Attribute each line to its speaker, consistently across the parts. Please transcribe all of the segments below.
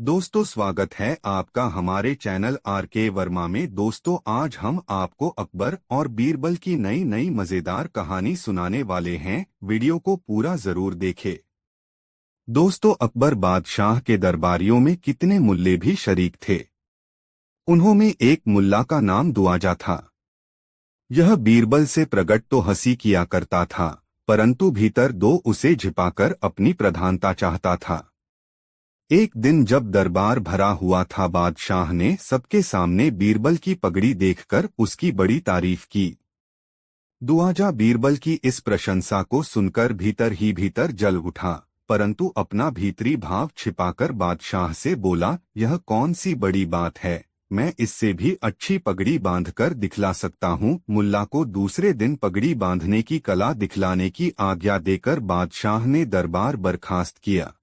Speaker 1: दोस्तों, स्वागत है आपका हमारे चैनल आर.के. वर्मा में। दोस्तों, आज हम आपको अकबर और बीरबल की नई नई मजेदार कहानी सुनाने वाले हैं। वीडियो को पूरा जरूर देखें। दोस्तों, अकबर बादशाह के दरबारियों में कितने मुल्ले भी शरीक थे। उन्होंने एक मुल्ला का नाम दुआजा था। यह बीरबल से प्रगट तो हंसी किया करता था, परंतु भीतर दो उसे छिपाकर अपनी प्रधानता चाहता था। एक दिन जब दरबार भरा हुआ था, बादशाह ने सबके सामने बीरबल की पगड़ी देखकर उसकी बड़ी तारीफ की। दुआजा बीरबल की इस प्रशंसा को सुनकर भीतर ही भीतर जल उठा, परंतु अपना भीतरी भाव छिपाकर बादशाह से बोला, यह कौन सी बड़ी बात है, मैं इससे भी अच्छी पगड़ी बांधकर दिखला सकता हूँ। मुल्ला को दूसरे दिन पगड़ी बांधने की कला दिखलाने की आज्ञा देकर बादशाह ने दरबार बर्खास्त किया।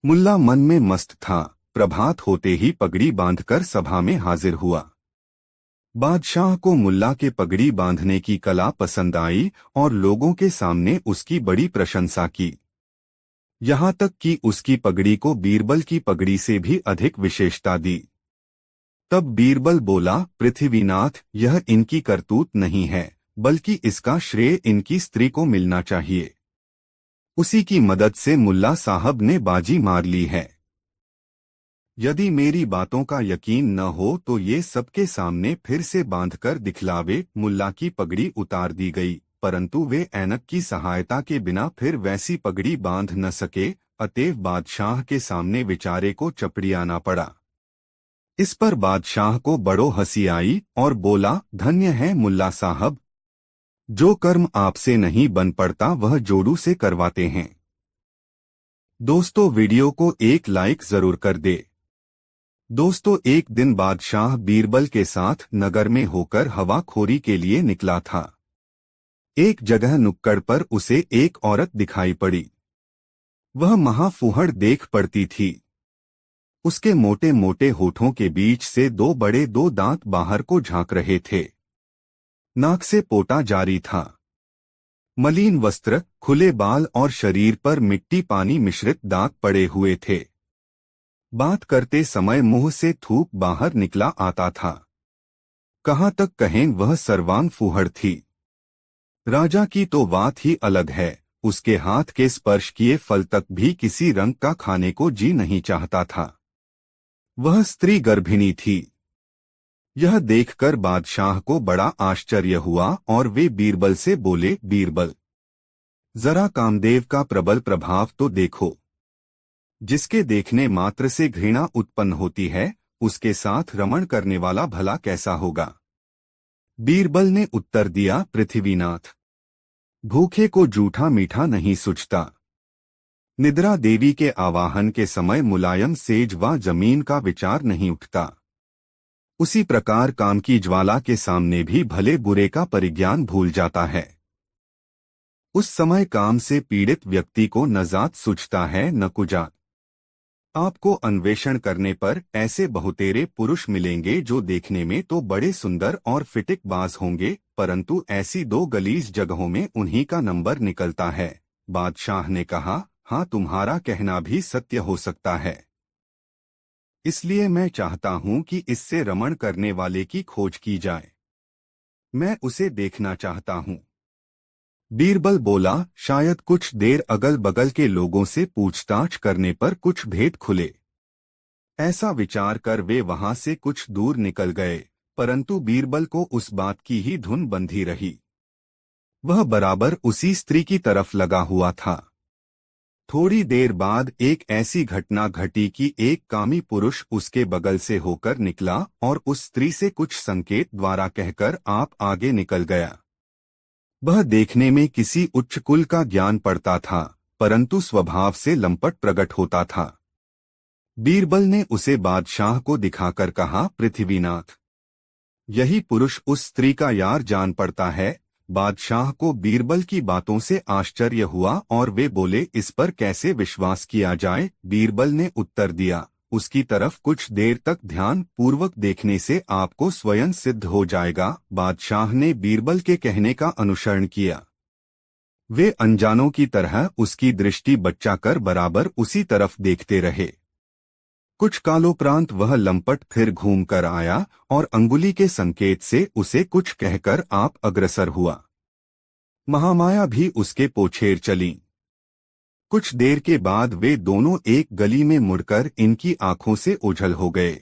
Speaker 1: मुल्ला मन में मस्त था। प्रभात होते ही पगड़ी बांधकर सभा में हाजिर हुआ। बादशाह को मुल्ला के पगड़ी बांधने की कला पसंद आई और लोगों के सामने उसकी बड़ी प्रशंसा की। यहाँ तक कि उसकी पगड़ी को बीरबल की पगड़ी से भी अधिक विशेषता दी। तब बीरबल बोला, पृथ्वीनाथ, यह इनकी करतूत नहीं है, बल्कि इसका श्रेय इनकी स्त्री को मिलना चाहिए। उसी की मदद से मुल्ला साहब ने बाजी मार ली है। यदि मेरी बातों का यकीन न हो तो ये सबके सामने फिर से बांधकर दिखलावे। मुल्ला की पगड़ी उतार दी गई, परंतु वे ऐनक की सहायता के बिना फिर वैसी पगड़ी बांध न सके। अतएव बादशाह के सामने बेचारे को चपड़ियाना पड़ा। इस पर बादशाह को बड़ो हंसी आई और बोला, धन्य है मुल्ला साहब, जो कर्म आपसे नहीं बन पड़ता वह जोड़ू से करवाते हैं। दोस्तों, वीडियो को एक लाइक जरूर कर दे। दोस्तों, एक दिन बादशाह बीरबल के साथ नगर में होकर हवाखोरी के लिए निकला था। एक जगह नुक्कड़ पर उसे एक औरत दिखाई पड़ी। वह महाफूहड़ देख पड़ती थी। उसके मोटे मोटे होठों के बीच से दो दांत बाहर को झांक रहे थे। नाक से पोटा जारी था। मलिन वस्त्र, खुले बाल और शरीर पर मिट्टी पानी मिश्रित दाग पड़े हुए थे। बात करते समय मुंह से थूक बाहर निकला आता था। कहाँ तक कहें, वह सर्वांग फूहड़ थी। राजा की तो बात ही अलग है। उसके हाथ के स्पर्श किए फल तक भी किसी रंग का खाने को जी नहीं चाहता था। वह स्त्री गर्भिणी थी। यह देखकर बादशाह को बड़ा आश्चर्य हुआ और वे बीरबल से बोले, बीरबल, जरा कामदेव का प्रबल प्रभाव तो देखो। जिसके देखने मात्र से घृणा उत्पन्न होती है, उसके साथ रमण करने वाला भला कैसा होगा। बीरबल ने उत्तर दिया, पृथ्वीनाथ, भूखे को जूठा मीठा नहीं सुझता। निद्रा देवी के आवाहन के समय मुलायम सेज व जमीन का विचार नहीं उठता। उसी प्रकार काम की ज्वाला के सामने भी भले बुरे का परिज्ञान भूल जाता है। उस समय काम से पीड़ित व्यक्ति को न जात सूझता है न कुजात। आपको अन्वेषण करने पर ऐसे बहुतेरे पुरुष मिलेंगे जो देखने में तो बड़े सुंदर और फिटिक बाज होंगे, परंतु ऐसी दो गलीज जगहों में उन्हीं का नंबर निकलता है। बादशाह ने कहा, हाँ, तुम्हारा कहना भी सत्य हो सकता है। इसलिए मैं चाहता हूं कि इससे रमण करने वाले की खोज की जाए। मैं उसे देखना चाहता हूं। बीरबल बोला, शायद कुछ देर अगल बगल के लोगों से पूछताछ करने पर कुछ भेद खुले। ऐसा विचार कर वे वहां से कुछ दूर निकल गए, परंतु बीरबल को उस बात की ही धुन बंधी रही। वह बराबर उसी स्त्री की तरफ लगा हुआ था। थोड़ी देर बाद एक ऐसी घटना घटी कि एक कामी पुरुष उसके बगल से होकर निकला और उस स्त्री से कुछ संकेत द्वारा कहकर आप आगे निकल गया। वह देखने में किसी उच्च कुल का ज्ञान पड़ता था, परंतु स्वभाव से लंपट प्रकट होता था। बीरबल ने उसे बादशाह को दिखाकर कहा, पृथ्वीनाथ, यही पुरुष उस स्त्री का यार जान पड़ता है। बादशाह को बीरबल की बातों से आश्चर्य हुआ और वे बोले, इस पर कैसे विश्वास किया जाए। बीरबल ने उत्तर दिया, उसकी तरफ कुछ देर तक ध्यान पूर्वक देखने से आपको स्वयं सिद्ध हो जाएगा। बादशाह ने बीरबल के कहने का अनुसरण किया। वे अनजानों की तरह उसकी दृष्टि बचाकर बराबर उसी तरफ देखते रहे। कुछ कालोपरांत वह लंपट फिर घूम कर आया और अंगुली के संकेत से उसे कुछ कहकर आप अग्रसर हुआ। महामाया भी उसके पोछेर चली। कुछ देर के बाद वे दोनों एक गली में मुड़कर इनकी आंखों से ओझल हो गए।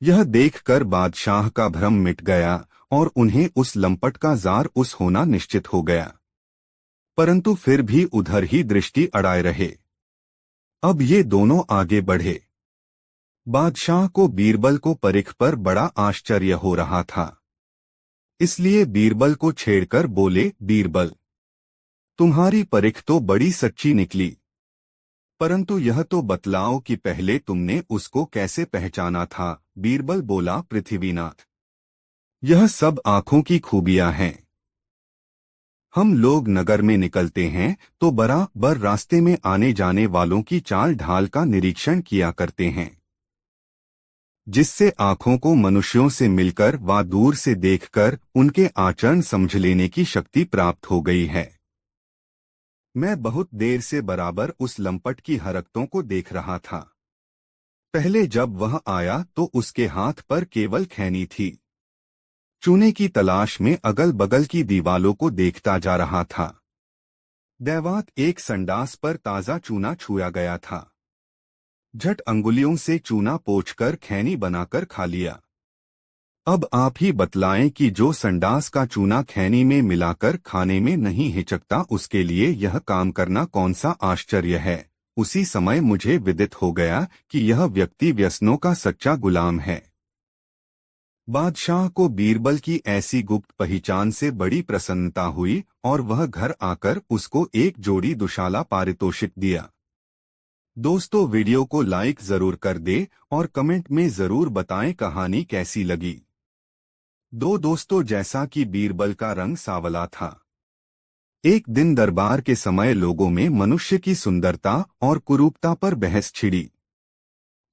Speaker 1: यह देखकर बादशाह का भ्रम मिट गया और उन्हें उस लंपट का जार उस होना निश्चित हो गया, परंतु फिर भी उधर ही दृष्टि अड़ाए रहे। अब ये दोनों आगे बढ़े। बादशाह को बीरबल को परिख पर बड़ा आश्चर्य हो रहा था, इसलिए बीरबल को छेड़कर बोले, बीरबल, तुम्हारी परिख तो बड़ी सच्ची निकली, परंतु यह तो बतलाओ कि पहले तुमने उसको कैसे पहचाना था। बीरबल बोला, पृथ्वीनाथ, यह सब आंखों की खूबियां हैं। हम लोग नगर में निकलते हैं तो बराबर रास्ते में आने जाने वालों की चाल ढाल का निरीक्षण किया करते हैं, जिससे आंखों को मनुष्यों से मिलकर व दूर से देखकर उनके आचरण समझ लेने की शक्ति प्राप्त हो गई है। मैं बहुत देर से बराबर उस लंपट की हरकतों को देख रहा था। पहले जब वह आया तो उसके हाथ पर केवल खैनी थी। चूने की तलाश में अगल बगल की दीवालों को देखता जा रहा था। दैवात एक संडास पर ताजा चूना छुआ गया था। झट अंगुलियों से चूना पोंछकर खैनी बनाकर खा लिया। अब आप ही बतलाएं कि जो संडास का चूना खैनी में मिलाकर खाने में नहीं हिचकता, उसके लिए यह काम करना कौन सा आश्चर्य है। उसी समय मुझे विदित हो गया कि यह व्यक्ति व्यसनों का सच्चा गुलाम है। बादशाह को बीरबल की ऐसी गुप्त पहचान से बड़ी प्रसन्नता हुई और वह घर आकर उसको एक जोड़ी दुशाला पारितोषिक दिया। दोस्तों, वीडियो को लाइक जरूर कर दे और कमेंट में जरूर बताएं कहानी कैसी लगी। दोस्तों, जैसा कि बीरबल का रंग सांवला था, एक दिन दरबार के समय लोगों में मनुष्य की सुंदरता और कुरूपता पर बहस छिड़ी।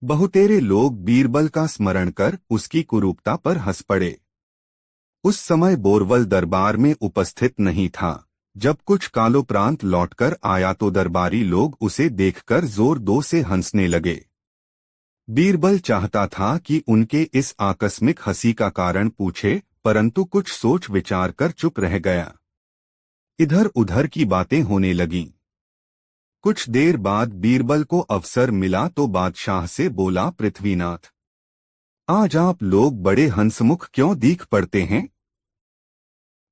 Speaker 1: बहुतेरे लोग बीरबल का स्मरण कर उसकी कुरूपता पर हंस पड़े। उस समय बोरवल दरबार में उपस्थित नहीं था। जब कुछ कालोपरांत लौटकर आया तो दरबारी लोग उसे देखकर जोर-जोर से हंसने लगे। बीरबल चाहता था कि उनके इस आकस्मिक हंसी का कारण पूछे, परंतु कुछ सोच विचार कर चुप रह गया। इधर उधर की बातें होने लगीं। कुछ देर बाद बीरबल को अवसर मिला तो बादशाह से बोला, पृथ्वीनाथ, आज आप लोग बड़े हंसमुख क्यों दिख पड़ते हैं?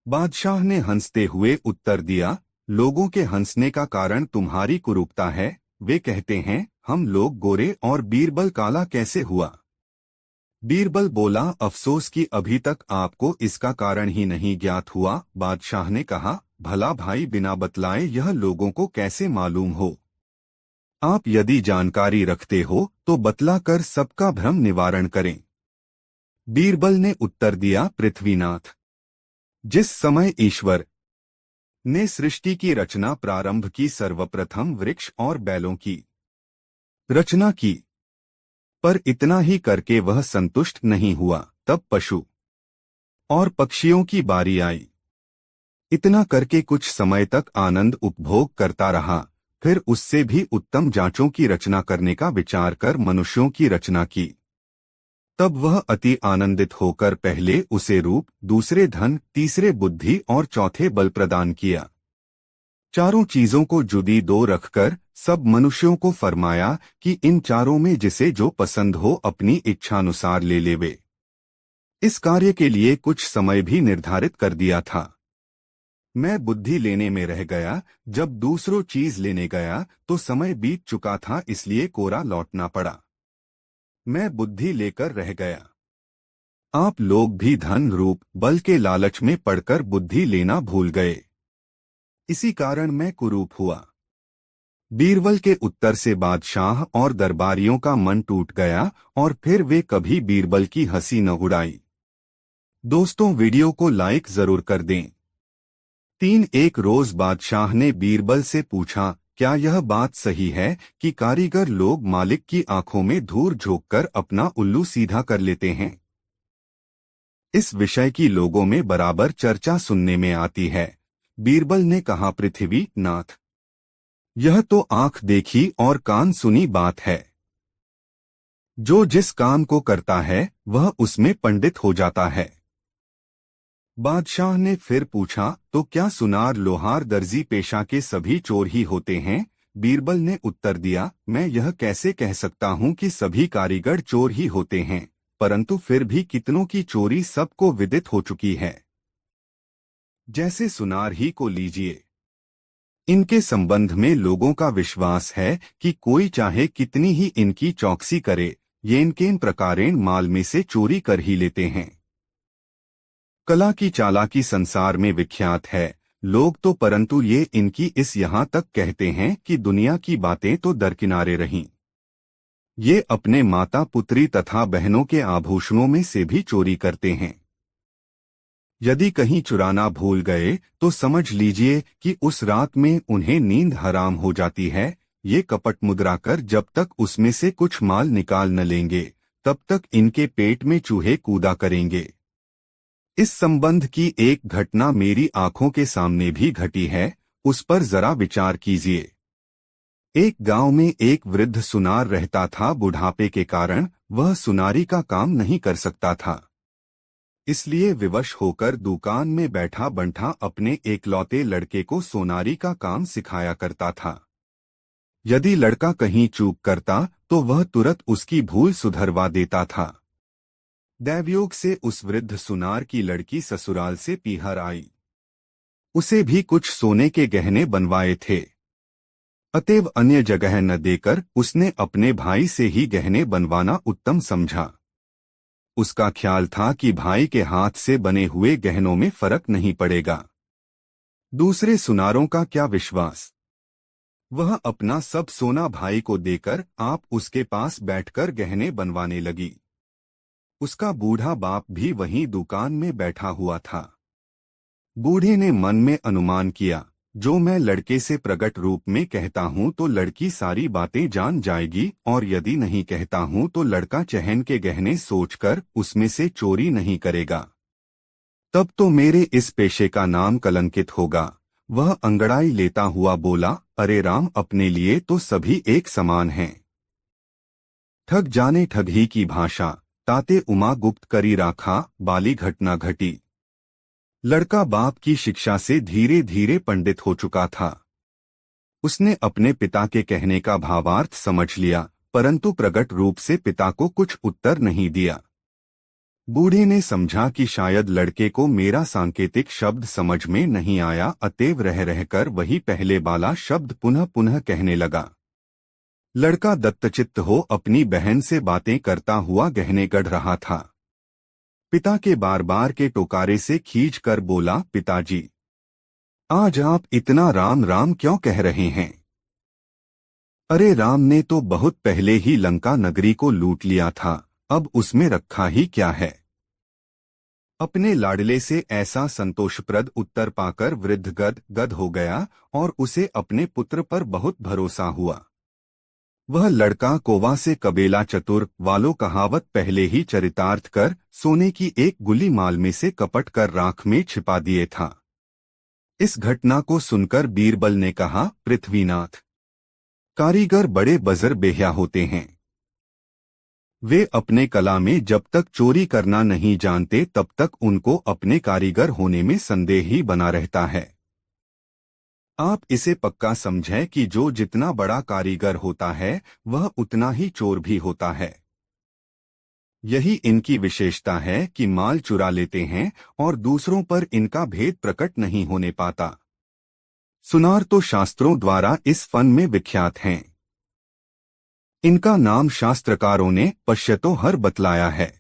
Speaker 1: बादशाह ने हंसते हुए उत्तर दिया, लोगों के हंसने का कारण तुम्हारी कुरूपता है। वे कहते हैं हम लोग गोरे और बीरबल काला कैसे हुआ। बीरबल बोला, अफसोस कि अभी तक आपको इसका कारण ही नहीं ज्ञात हुआ। बादशाह ने कहा, भला भाई, बिना बतलाए यह लोगों को कैसे मालूम हो? आप यदि जानकारी रखते हो तो बतलाकर सबका भ्रम निवारण करें। बीरबल ने उत्तर दिया, पृथ्वीनाथ, जिस समय ईश्वर ने सृष्टि की रचना प्रारंभ की, सर्वप्रथम वृक्ष और बैलों की रचना की, पर इतना ही करके वह संतुष्ट नहीं हुआ। तब पशु और पक्षियों की बारी आई। इतना करके कुछ समय तक आनंद उपभोग करता रहा। फिर उससे भी उत्तम जांचों की रचना करने का विचार कर मनुष्यों की रचना की। तब वह अति आनंदित होकर पहले उसे रूप, दूसरे धन, तीसरे बुद्धि और चौथे बल प्रदान किया। चारों चीजों को जुदी दो रखकर सब मनुष्यों को फरमाया कि इन चारों में जिसे जो पसंद हो अपनी इच्छानुसार ले लेवे। इस कार्य के लिए कुछ समय भी निर्धारित कर दिया था। मैं बुद्धि लेने में रह गया। जब दूसरों चीज लेने गया तो समय बीत चुका था, इसलिए कोरा लौटना पड़ा। मैं बुद्धि लेकर रह गया। आप लोग भी धन, रूप, बल के लालच में पड़कर बुद्धि लेना भूल गए। इसी कारण मैं कुरूप हुआ। बीरबल के उत्तर से बादशाह और दरबारियों का मन टूट गया और फिर वे कभी बीरबल की हंसी न उड़ाई। दोस्तों, वीडियो को लाइक जरूर कर दें। एक रोज बादशाह ने बीरबल से पूछा, क्या यह बात सही है कि कारीगर लोग मालिक की आंखों में धूर झोंककर अपना उल्लू सीधा कर लेते हैं? इस विषय की लोगों में बराबर चर्चा सुनने में आती है। बीरबल ने कहा, पृथ्वीनाथ, यह तो आंख देखी और कान सुनी बात है। जो जिस काम को करता है वह उसमें पंडित हो जाता है। बादशाह ने फिर पूछा, तो क्या सुनार, लोहार, दर्जी पेशा के सभी चोर ही होते हैं? बीरबल ने उत्तर दिया, मैं यह कैसे कह सकता हूँ कि सभी कारीगर चोर ही होते हैं, परंतु फिर भी कितनों की चोरी सबको विदित हो चुकी है। जैसे सुनार ही को लीजिए। इनके संबंध में लोगों का विश्वास है कि कोई चाहे कितनी ही इनकी चौकसी करे, ये इनके इन प्रकारेण माल में से चोरी कर ही लेते हैं। कला की चालाकी संसार में विख्यात है, लोग तो परंतु ये इनकी इस यहाँ तक कहते हैं कि दुनिया की बातें तो दरकिनारे रहीं, ये अपने माता पुत्री तथा बहनों के आभूषणों में से भी चोरी करते हैं। यदि कहीं चुराना भूल गए तो समझ लीजिए कि उस रात में उन्हें नींद हराम हो जाती है। ये कपट मुद्रा कर जब तक उसमें से कुछ माल निकाल न लेंगे, तब तक इनके पेट में चूहे कूदा करेंगे। इस संबंध की एक घटना मेरी आंखों के सामने भी घटी है, उस पर जरा विचार कीजिए। एक गांव में एक वृद्ध सुनार रहता था। बुढ़ापे के कारण वह सुनारी का काम नहीं कर सकता था, इसलिए विवश होकर दुकान में बैठा बंठा अपने एकलौते लड़के को सोनारी का काम सिखाया करता था। यदि लड़का कहीं चूक करता तो वह तुरंत उसकी भूल सुधरवा देता था। दैवयोग से उस वृद्ध सुनार की लड़की ससुराल से पीहर आई। उसे भी कुछ सोने के गहने बनवाए थे, अतएव अन्य जगह न देकर उसने अपने भाई से ही गहने बनवाना उत्तम समझा। उसका ख्याल था कि भाई के हाथ से बने हुए गहनों में फर्क नहीं पड़ेगा। दूसरे सुनारों का क्या विश्वास, वह अपना सब सोना भाई को देकर आप उसके पास बैठकर गहने बनवाने लगी। उसका बूढ़ा बाप भी वहीं दुकान में बैठा हुआ था। बूढ़े ने मन में अनुमान किया, जो मैं लड़के से प्रकट रूप में कहता हूँ तो लड़की सारी बातें जान जाएगी, और यदि नहीं कहता हूँ तो लड़का चहन के गहने सोचकर उसमें से चोरी नहीं करेगा। तब तो मेरे इस पेशे का नाम कलंकित होगा। वह अंगड़ाई लेता हुआ बोला, अरे राम, अपने लिए तो सभी एक समान हैं। ठग जाने ठगी की भाषा, ताते उमा गुप्त करी राखा, बाली घटना घटी। लड़का बाप की शिक्षा से धीरे धीरे पंडित हो चुका था। उसने अपने पिता के कहने का भावार्थ समझ लिया, परंतु प्रकट रूप से पिता को कुछ उत्तर नहीं दिया। बूढ़े ने समझा कि शायद लड़के को मेरा सांकेतिक शब्द समझ में नहीं आया, अतएव रह रहकर वही पहले वाला शब्द पुनः पुनः कहने लगा। लड़का दत्तचित्त हो अपनी बहन से बातें करता हुआ गहने गढ़ रहा था। पिता के बार बार के टोकारे से खींच कर बोला, पिताजी, आज आप इतना राम राम क्यों कह रहे हैं? अरे राम ने तो बहुत पहले ही लंका नगरी को लूट लिया था, अब उसमें रखा ही क्या है? अपने लाडले से ऐसा संतोषप्रद उत्तर पाकर वृद्ध गद हो गया और उसे अपने पुत्र पर बहुत भरोसा हुआ। वह लड़का कोवा से कबेला चतुर वालों कहावत पहले ही चरितार्थ कर सोने की एक गुली माल में से कपट कर राख में छिपा दिए था। इस घटना को सुनकर बीरबल ने कहा, पृथ्वीनाथ, कारीगर बड़े बजर बेहया होते हैं। वे अपने कला में जब तक चोरी करना नहीं जानते तब तक उनको अपने कारीगर होने में संदेह ही बना रहता है। आप इसे पक्का समझें कि जो जितना बड़ा कारीगर होता है वह उतना ही चोर भी होता है। यही इनकी विशेषता है कि माल चुरा लेते हैं और दूसरों पर इनका भेद प्रकट नहीं होने पाता। सुनार तो शास्त्रों द्वारा इस फन में विख्यात हैं। इनका नाम शास्त्रकारों ने पश्यतो हर बतलाया है।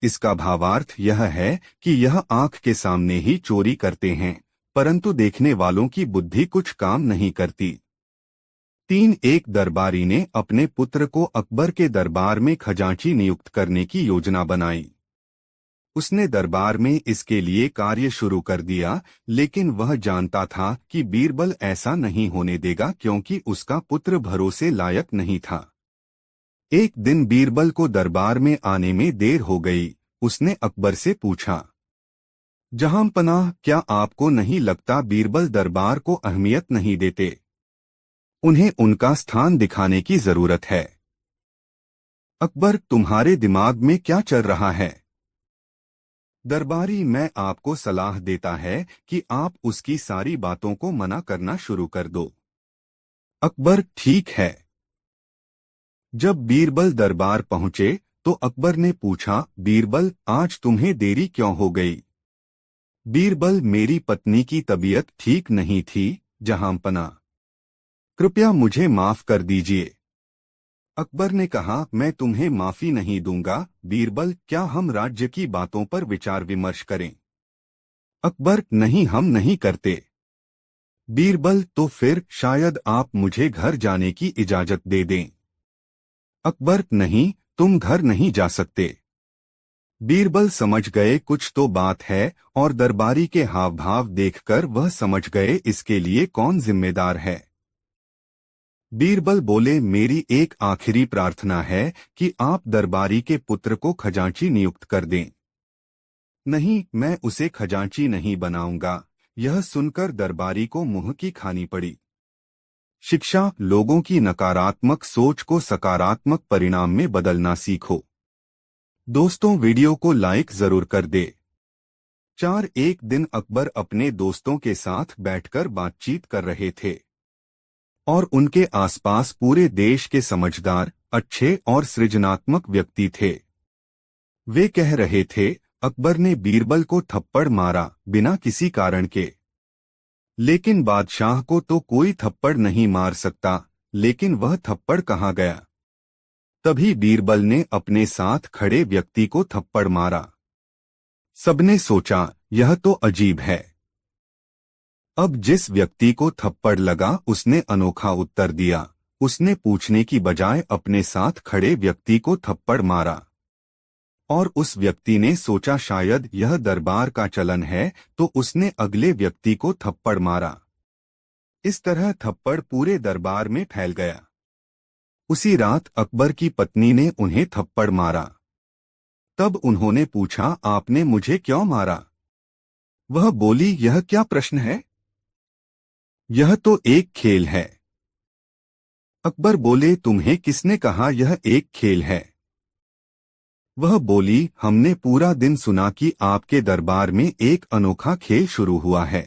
Speaker 1: इसका भावार्थ यह है कि यह आंख के सामने ही चोरी करते हैं, परंतु देखने वालों की बुद्धि कुछ काम नहीं करती। एक दरबारी ने अपने पुत्र को अकबर के दरबार में खजांची नियुक्त करने की योजना बनाई। उसने दरबार में इसके लिए कार्य शुरू कर दिया, लेकिन वह जानता था कि बीरबल ऐसा नहीं होने देगा, क्योंकि उसका पुत्र भरोसे लायक नहीं था। एक दिन बीरबल को दरबार में आने में देर हो गई। उसने अकबर से पूछा, जहांपनाह, क्या आपको नहीं लगता बीरबल दरबार को अहमियत नहीं देते? उन्हें उनका स्थान दिखाने की जरूरत है। अकबर, तुम्हारे दिमाग में क्या चल रहा है? दरबारी, मैं आपको सलाह देता है कि आप उसकी सारी बातों को मना करना शुरू कर दो। अकबर, ठीक है। जब बीरबल दरबार पहुंचे तो अकबर ने पूछा, बीरबल, आज तुम्हें देरी क्यों हो गई? बीरबल, मेरी पत्नी की तबीयत ठीक नहीं थी, जहांपना। कृपया मुझे माफ कर दीजिए। अकबर ने कहा, मैं तुम्हें माफी नहीं दूंगा। बीरबल, क्या हम राज्य की बातों पर विचार विमर्श करें? अकबर, नहीं, हम नहीं करते। बीरबल, तो फिर शायद आप मुझे घर जाने की इजाजत दे दें। अकबर, नहीं, तुम घर नहीं जा सकते। बीरबल समझ गए कुछ तो बात है, और दरबारी के हाव भाव देखकर वह समझ गए इसके लिए कौन जिम्मेदार है। बीरबल बोले, मेरी एक आखिरी प्रार्थना है कि आप दरबारी के पुत्र को खजांची नियुक्त कर दें। नहीं, मैं उसे खजांची नहीं बनाऊंगा। यह सुनकर दरबारी को मुंह की खानी पड़ी। शिक्षा, लोगों की नकारात्मक सोच को सकारात्मक परिणाम में बदलना सीखो। दोस्तों, वीडियो को लाइक जरूर कर दे। एक दिन अकबर अपने दोस्तों के साथ बैठकर बातचीत कर रहे थे और उनके आसपास पूरे देश के समझदार, अच्छे और सृजनात्मक व्यक्ति थे। वे कह रहे थे, अकबर ने बीरबल को थप्पड़ मारा बिना किसी कारण के। लेकिन बादशाह को तो कोई थप्पड़ नहीं मार सकता, लेकिन वह थप्पड़ कहाँ गया? तभी बीरबल ने अपने साथ खड़े व्यक्ति को थप्पड़ मारा। सबने सोचा, यह तो अजीब है। अब जिस व्यक्ति को थप्पड़ लगा उसने अनोखा उत्तर दिया। उसने पूछने की बजाय अपने साथ खड़े व्यक्ति को थप्पड़ मारा। और उस व्यक्ति ने सोचा शायद यह दरबार का चलन है, तो उसने अगले व्यक्ति को थप्पड़ मारा। इस तरह थप्पड़ पूरे दरबार में फैल गया। उसी रात अकबर की पत्नी ने उन्हें थप्पड़ मारा। तब उन्होंने पूछा, आपने मुझे क्यों मारा? वह बोली, यह क्या प्रश्न है? यह तो एक खेल है। अकबर बोले, तुम्हें किसने कहा यह एक खेल है? वह बोली, हमने पूरा दिन सुना कि आपके दरबार में एक अनोखा खेल शुरू हुआ है,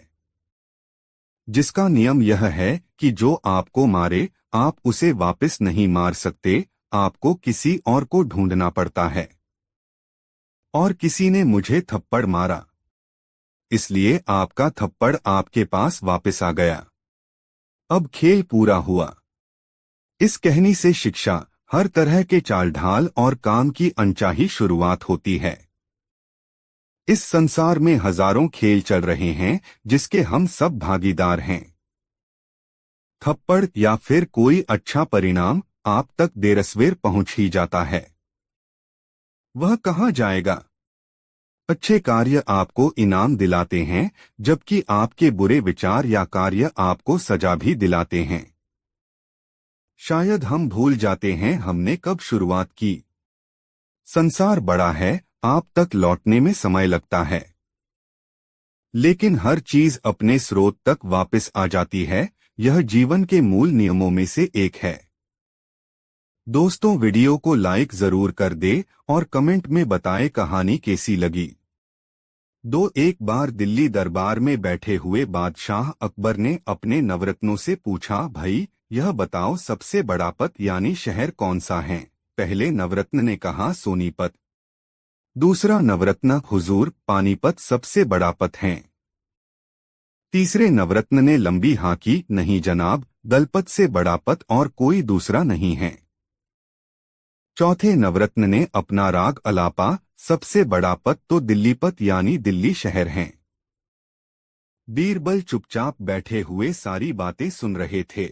Speaker 1: जिसका नियम यह है कि जो आपको मारे आप उसे वापस नहीं मार सकते, आपको किसी और को ढूंढना पड़ता है। और किसी ने मुझे थप्पड़ मारा, इसलिए आपका थप्पड़ आपके पास वापस आ गया। अब खेल पूरा हुआ। इस कहानी से शिक्षा, हर तरह के चाल ढाल और काम की अनचाही शुरुआत होती है। इस संसार में हजारों खेल चल रहे हैं जिसके हम सब भागीदार हैं। थप्पड़ या फिर कोई अच्छा परिणाम आप तक देरसवेर पहुंच ही जाता है। वह कहाँ जाएगा? अच्छे कार्य आपको इनाम दिलाते हैं, जबकि आपके बुरे विचार या कार्य आपको सजा भी दिलाते हैं। शायद हम भूल जाते हैं हमने कब शुरुआत की। संसार बड़ा है, आप तक लौटने में समय लगता है, लेकिन हर चीज अपने स्रोत तक वापस आ जाती है। यह जीवन के मूल नियमों में से एक है। दोस्तों, वीडियो को लाइक जरूर कर दे और कमेंट में बताएं कहानी कैसी लगी। एक बार दिल्ली दरबार में बैठे हुए बादशाह अकबर ने अपने नवरत्नों से पूछा, भाई यह बताओ सबसे बड़ा पत यानी शहर कौन सा है? पहले नवरत्न ने कहा, सोनीपत। दूसरा नवरत्न, हुजूर पानीपत सबसे बड़ा पत है। तीसरे नवरत्न ने लंबी हाँकी, नहीं जनाब, दलपत से बड़ा पत और कोई दूसरा नहीं है। चौथे नवरत्न ने अपना राग अलापा, सबसे बड़ा पत तो दिल्लीपत यानी दिल्ली शहर है। बीरबल चुपचाप बैठे हुए सारी बातें सुन रहे थे।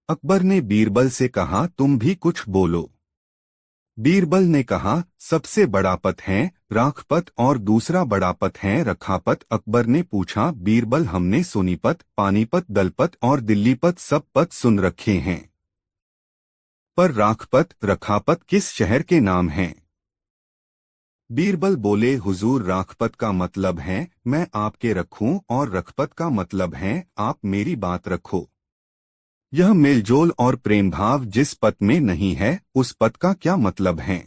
Speaker 1: अकबर ने बीरबल से कहा, तुम भी कुछ बोलो। बीरबल ने कहा, सबसे बड़ा पत है राखपत और दूसरा बड़ा पत है रखापत। अकबर ने पूछा, बीरबल, हमने सोनीपत, पानीपत, दलपत और दिल्लीपत सब पत सुन रखे हैं, पर राखपत, रखापत किस शहर के नाम हैं? बीरबल बोले, हुजूर राखपत का मतलब है मैं आपके रखूं और रखपत का मतलब है आप मेरी बात रखो। यह मेलजोल और प्रेम भाव जिस पद में नहीं है उस पद का क्या मतलब है।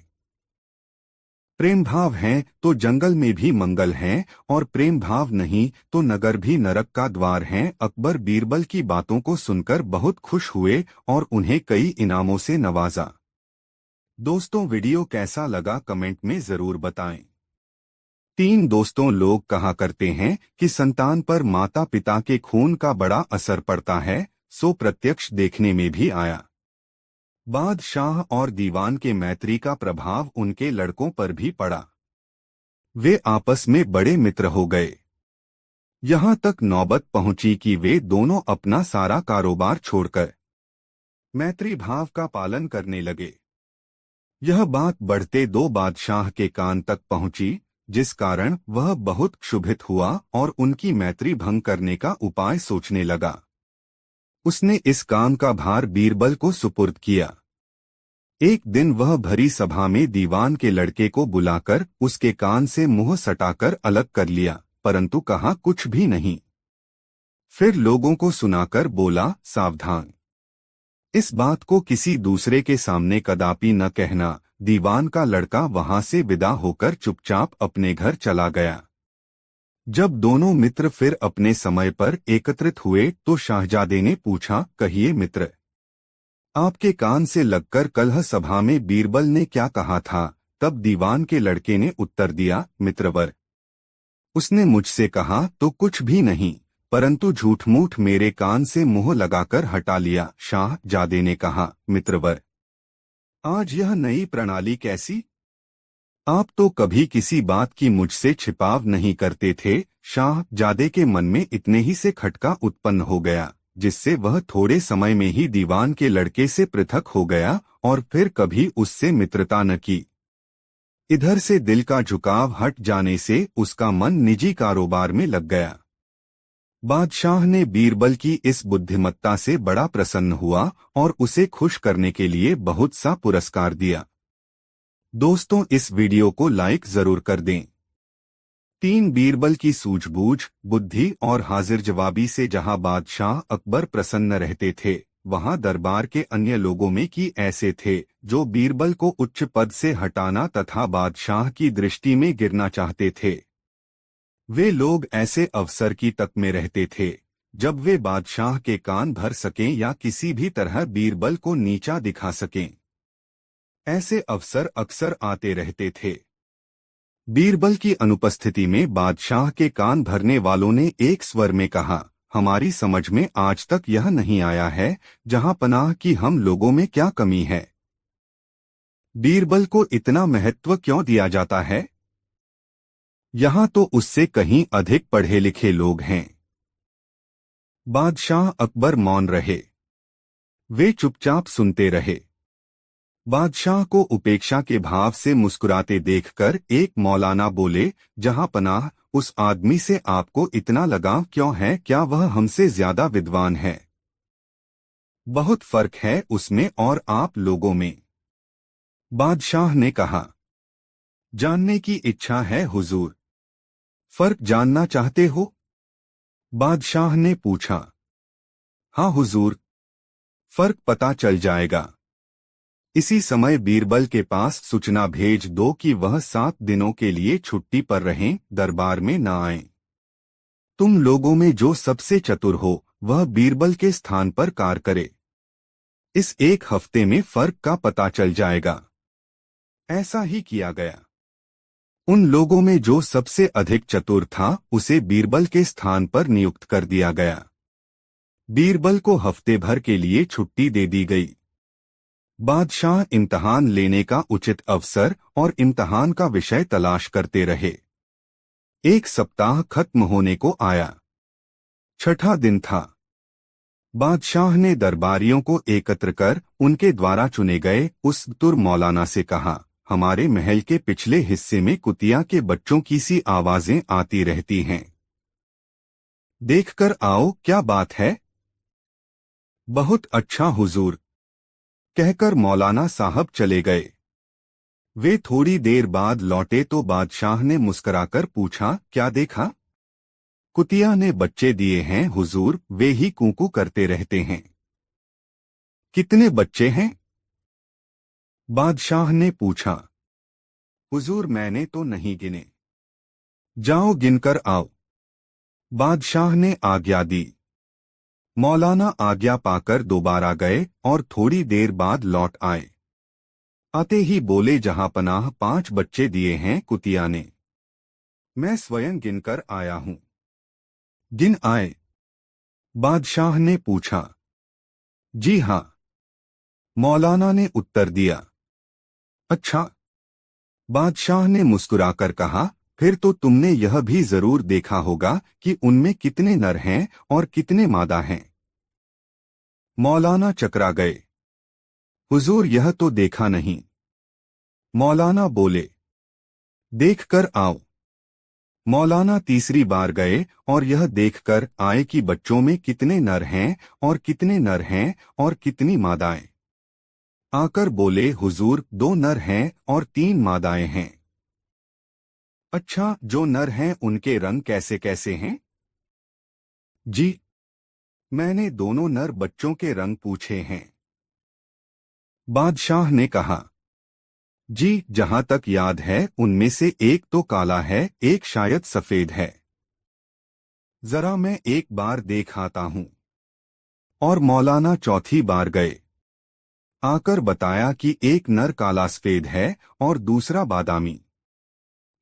Speaker 1: प्रेम भाव है तो जंगल में भी मंगल है और प्रेम भाव नहीं तो नगर भी नरक का द्वार है। अकबर बीरबल की बातों को सुनकर बहुत खुश हुए और उन्हें कई इनामों से नवाजा। दोस्तों वीडियो कैसा लगा कमेंट में जरूर बताएं। तीन दोस्तों लोग कहा करते हैं कि संतान पर माता पिता के खून का बड़ा असर पड़ता है, सो प्रत्यक्ष देखने में भी आया। बादशाह और दीवान के मैत्री का प्रभाव उनके लड़कों पर भी पड़ा। वे आपस में बड़े मित्र हो गए। यहाँ तक नौबत पहुंची कि वे दोनों अपना सारा कारोबार छोड़कर मैत्री भाव का पालन करने लगे। यह बात बढ़ते दो बादशाह के कान तक पहुंची, जिस कारण वह बहुत क्षुभित हुआ और उनकी मैत्री भंग करने का उपाय सोचने लगा। उसने इस काम का भार बीरबल को सुपुर्द किया। एक दिन वह भरी सभा में दीवान के लड़के को बुलाकर उसके कान से मुंह सटाकर अलग कर लिया, परंतु कहा कुछ भी नहीं। फिर लोगों को सुनाकर बोला, सावधान, इस बात को किसी दूसरे के सामने कदापि न कहना। दीवान का लड़का वहां से विदा होकर चुपचाप अपने घर चला गया। जब दोनों मित्र फिर अपने समय पर एकत्रित हुए तो शाहजादे ने पूछा, कहिए मित्र, आपके कान से लगकर कल सभा में बीरबल ने क्या कहा था। तब दीवान के लड़के ने उत्तर दिया, मित्रवर, उसने मुझसे कहा तो कुछ भी नहीं, परंतु झूठ मूठ मेरे कान से मुंह लगाकर हटा लिया। शाहजादे ने कहा, मित्रवर, आज यह नई प्रणाली कैसी? आप तो कभी किसी बात की मुझसे छिपाव नहीं करते थे। शाहजादे के मन में इतने ही से खटका उत्पन्न हो गया, जिससे वह थोड़े समय में ही दीवान के लड़के से पृथक हो गया और फिर कभी उससे मित्रता न की। इधर से दिल का झुकाव हट जाने से उसका मन निजी कारोबार में लग गया। बादशाह ने बीरबल की इस बुद्धिमत्ता से बड़ा प्रसन्न हुआ और उसे खुश करने के लिए बहुत सा पुरस्कार दिया। दोस्तों इस वीडियो को लाइक जरूर कर दें। तीन बीरबल की सूझबूझ, बुद्धि और हाजिर जवाबी से जहां बादशाह अकबर प्रसन्न रहते थे, वहां दरबार के अन्य लोगों में की ऐसे थे जो बीरबल को उच्च पद से हटाना तथा बादशाह की दृष्टि में गिरना चाहते थे। वे लोग ऐसे अवसर की तक में रहते थे जब वे बादशाह के कान भर सकें या किसी भी तरह बीरबल को नीचा दिखा सकें। ऐसे अवसर अक्सर आते रहते थे। बीरबल की अनुपस्थिति में बादशाह के कान भरने वालों ने एक स्वर में कहा, हमारी समझ में आज तक यह नहीं आया है जहां पनाह की हम लोगों में क्या कमी है। बीरबल को इतना महत्व क्यों दिया जाता है? यहाँ तो उससे कहीं अधिक पढ़े लिखे लोग हैं। बादशाह अकबर मौन रहे। वे चुपचाप सुनते रहे। बादशाह को उपेक्षा के भाव से मुस्कुराते देखकर एक मौलाना बोले, जहां पनाह, उस आदमी से आपको इतना लगाव क्यों है? क्या वह हमसे ज्यादा विद्वान है? बहुत फर्क है उसमें और आप लोगों में। बादशाह ने कहा, जानने की इच्छा है हुजूर। फर्क जानना चाहते हो? बादशाह ने पूछा। हाँ हुजूर, फर्क पता चल जाएगा। इसी समय बीरबल के पास सूचना भेज दो कि वह 7 दिनों के लिए छुट्टी पर रहें, दरबार में न आएं। तुम लोगों में जो सबसे चतुर हो वह बीरबल के स्थान पर कार्य करे। इस 1 हफ्ते में फर्क का पता चल जाएगा। ऐसा ही किया गया। उन लोगों में जो सबसे अधिक चतुर था उसे बीरबल के स्थान पर नियुक्त कर दिया गया। बीरबल को हफ्ते भर के लिए छुट्टी दे दी गई। बादशाह इम्तहान लेने का उचित अवसर और इम्तहान का विषय तलाश करते रहे। 1 सप्ताह खत्म होने को आया। 6ठा दिन था। बादशाह ने दरबारियों को एकत्र कर उनके द्वारा चुने गए उस तुर मौलाना से कहा, हमारे महल के पिछले हिस्से में कुतिया के बच्चों की सी आवाजें आती रहती हैं। देखकर आओ क्या बात है। बहुत अच्छा हुजूर, कहकर मौलाना साहब चले गए। वे थोड़ी देर बाद लौटे तो बादशाह ने मुस्कुराकर पूछा, क्या देखा? कुतिया ने बच्चे दिए हैं हुजूर, वे ही कूकू करते रहते हैं। कितने बच्चे हैं? बादशाह ने पूछा। हुजूर, मैंने तो नहीं गिने। जाओ गिनकर आओ। बादशाह ने आज्ञा दी। मौलाना आज्ञा पाकर दोबारा गए और थोड़ी देर बाद लौट आए। आते ही बोले, जहां पनाह 5 बच्चे दिए हैं कुतिया ने। मैं स्वयं गिनकर आया हूं। गिन आए? बादशाह ने पूछा। जी हां, मौलाना ने उत्तर दिया। अच्छा। बादशाह ने मुस्कुराकर कहा, फिर तो तुमने यह भी जरूर देखा होगा कि उनमें कितने नर हैं और कितने मादा हैं। मौलाना चकरा गए। हुजूर, यह तो देखा नहीं। मौलाना बोले। देख कर आओ। मौलाना तीसरी बार गए और यह देखकर आए कि बच्चों में कितने नर हैं और कितने नर हैं और कितनी मादाएं। आकर बोले, हुजूर, 2 नर हैं और 3 मादाएं हैं। अच्छा, जो नर हैं उनके रंग कैसे कैसे हैं? जी, मैंने दोनों नर बच्चों के रंग पूछे हैं। बादशाह ने कहा। जी, जहां तक याद है उनमें से एक तो काला है, एक शायद सफेद है। जरा मैं एक बार देख आता हूं। और मौलाना चौथी बार गए। आकर बताया कि एक नर काला सफेद है और दूसरा बादामी।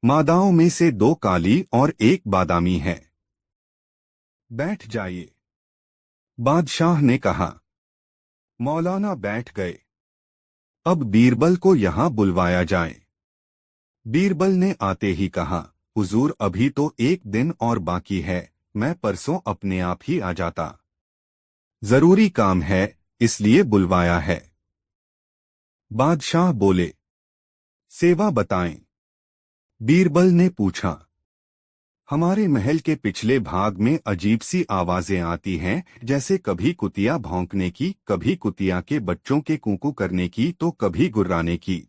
Speaker 1: मादाओं में से 2 काली और एक बादामी है। बैठ जाइए, बादशाह ने कहा। मौलाना बैठ गए। अब बीरबल को यहां बुलवाया जाए। बीरबल ने आते ही कहा, हुजूर, अभी तो 1 दिन और बाकी है, मैं परसों अपने आप ही आ जाता। जरूरी काम है, इसलिए बुलवाया है। बादशाह बोले। सेवा बताएं। बीरबल ने पूछा। हमारे महल के पिछले भाग में अजीब सी आवाजें आती हैं, जैसे कभी कुतिया भौंकने की, कभी कुतिया के बच्चों के कूकू करने की, तो कभी गुर्राने की।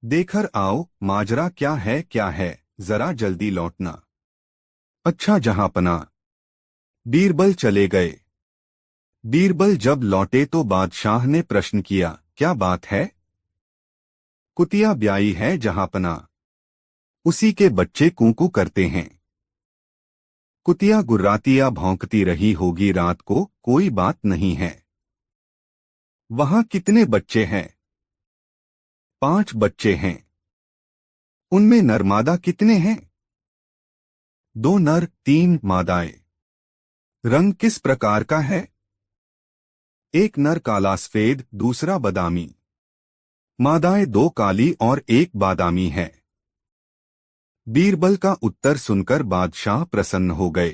Speaker 1: देखकर आओ, माजरा क्या है, जरा जल्दी लौटना। अच्छा जहांपना। बीरबल चले गए। बीरबल जब लौटे तो बादशाह ने प्रश्न किया, क्या बात है? कुतिया ब्याई है जहांपना। उसी के बच्चे कूकू करते हैं। कुतिया गुर्राती या भौंकती रही होगी रात को, कोई बात नहीं है। वहां कितने बच्चे हैं? 5 बच्चे हैं। उनमें नरमादा कितने हैं? 2 नर, 3 मादाएं। रंग किस प्रकार का है? एक नर काला सफेद, दूसरा बादामी। मादाएं 2 काली और 1 बादामी है। बीरबल का उत्तर सुनकर बादशाह प्रसन्न हो गए।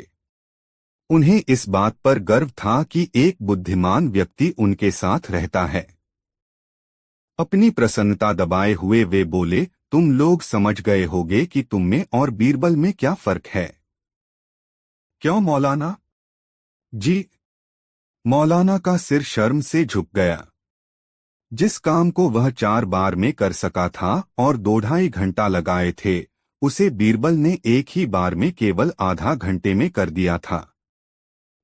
Speaker 1: उन्हें इस बात पर गर्व था कि एक बुद्धिमान व्यक्ति उनके साथ रहता है। अपनी प्रसन्नता दबाए हुए वे बोले, तुम लोग समझ गए होगे कि तुम में और बीरबल में क्या फर्क है। क्यों मौलाना? जी। मौलाना का सिर शर्म से झुक गया। जिस काम को वह 4 बार में कर सका था और 2 ढाई घंटा लगाए थे, उसे बीरबल ने एक ही बार में केवल आधा घंटे में कर दिया था।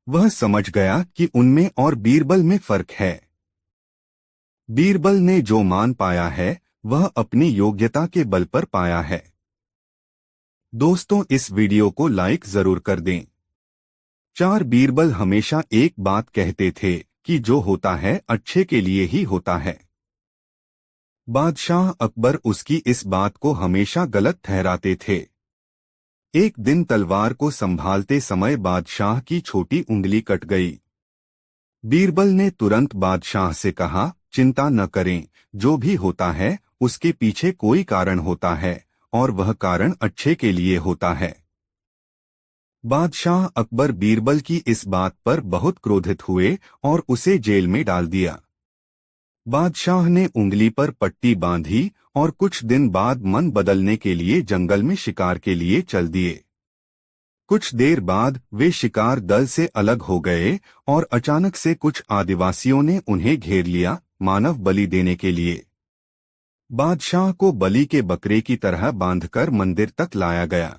Speaker 1: वह समझ गया कि उनमें और बीरबल में फर्क है। बीरबल ने जो मान पाया है, वह अपनी योग्यता के बल पर पाया है। दोस्तों, इस वीडियो को लाइक जरूर कर दें। 4 बीरबल हमेशा एक बात कहते थे कि जो होता है अच्छे के लिए ही होता है। बादशाह अकबर उसकी इस बात को हमेशा गलत ठहराते थे। एक दिन तलवार को संभालते समय बादशाह की छोटी उंगली कट गई। बीरबल ने तुरंत बादशाह से कहा, चिंता न करें, जो भी होता है उसके पीछे कोई कारण होता है और वह कारण अच्छे के लिए होता है। बादशाह अकबर बीरबल की इस बात पर बहुत क्रोधित हुए और उसे जेल में डाल दिया। बादशाह ने उंगली पर पट्टी बांधी और कुछ दिन बाद मन बदलने के लिए जंगल में शिकार के लिए चल दिए। कुछ देर बाद वे शिकार दल से अलग हो गए और अचानक से कुछ आदिवासियों ने उन्हें घेर लिया, मानव बलि देने के लिए। बादशाह को बलि के बकरे की तरह बांधकर मंदिर तक लाया गया।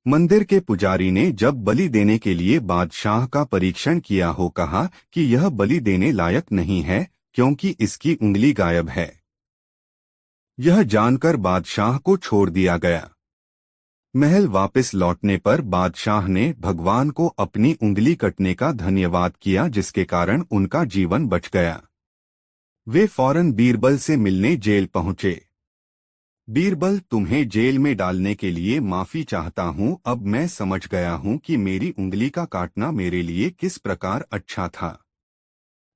Speaker 1: मंदिर के पुजारी ने जब बलि देने के लिए बादशाह का परीक्षण किया हो कहा कि यह बलि देने लायक नहीं है क्योंकि इसकी उंगली गायब है। यह जानकर बादशाह को छोड़ दिया गया। महल वापस लौटने पर बादशाह ने भगवान को अपनी उंगली कटने का धन्यवाद किया जिसके कारण उनका जीवन बच गया। वे फौरन बीरबल से मिलने जेल पहुंचे। बीरबल, तुम्हें जेल में डालने के लिए माफी चाहता हूं। अब मैं समझ गया हूं कि मेरी उंगली का काटना मेरे लिए किस प्रकार अच्छा था।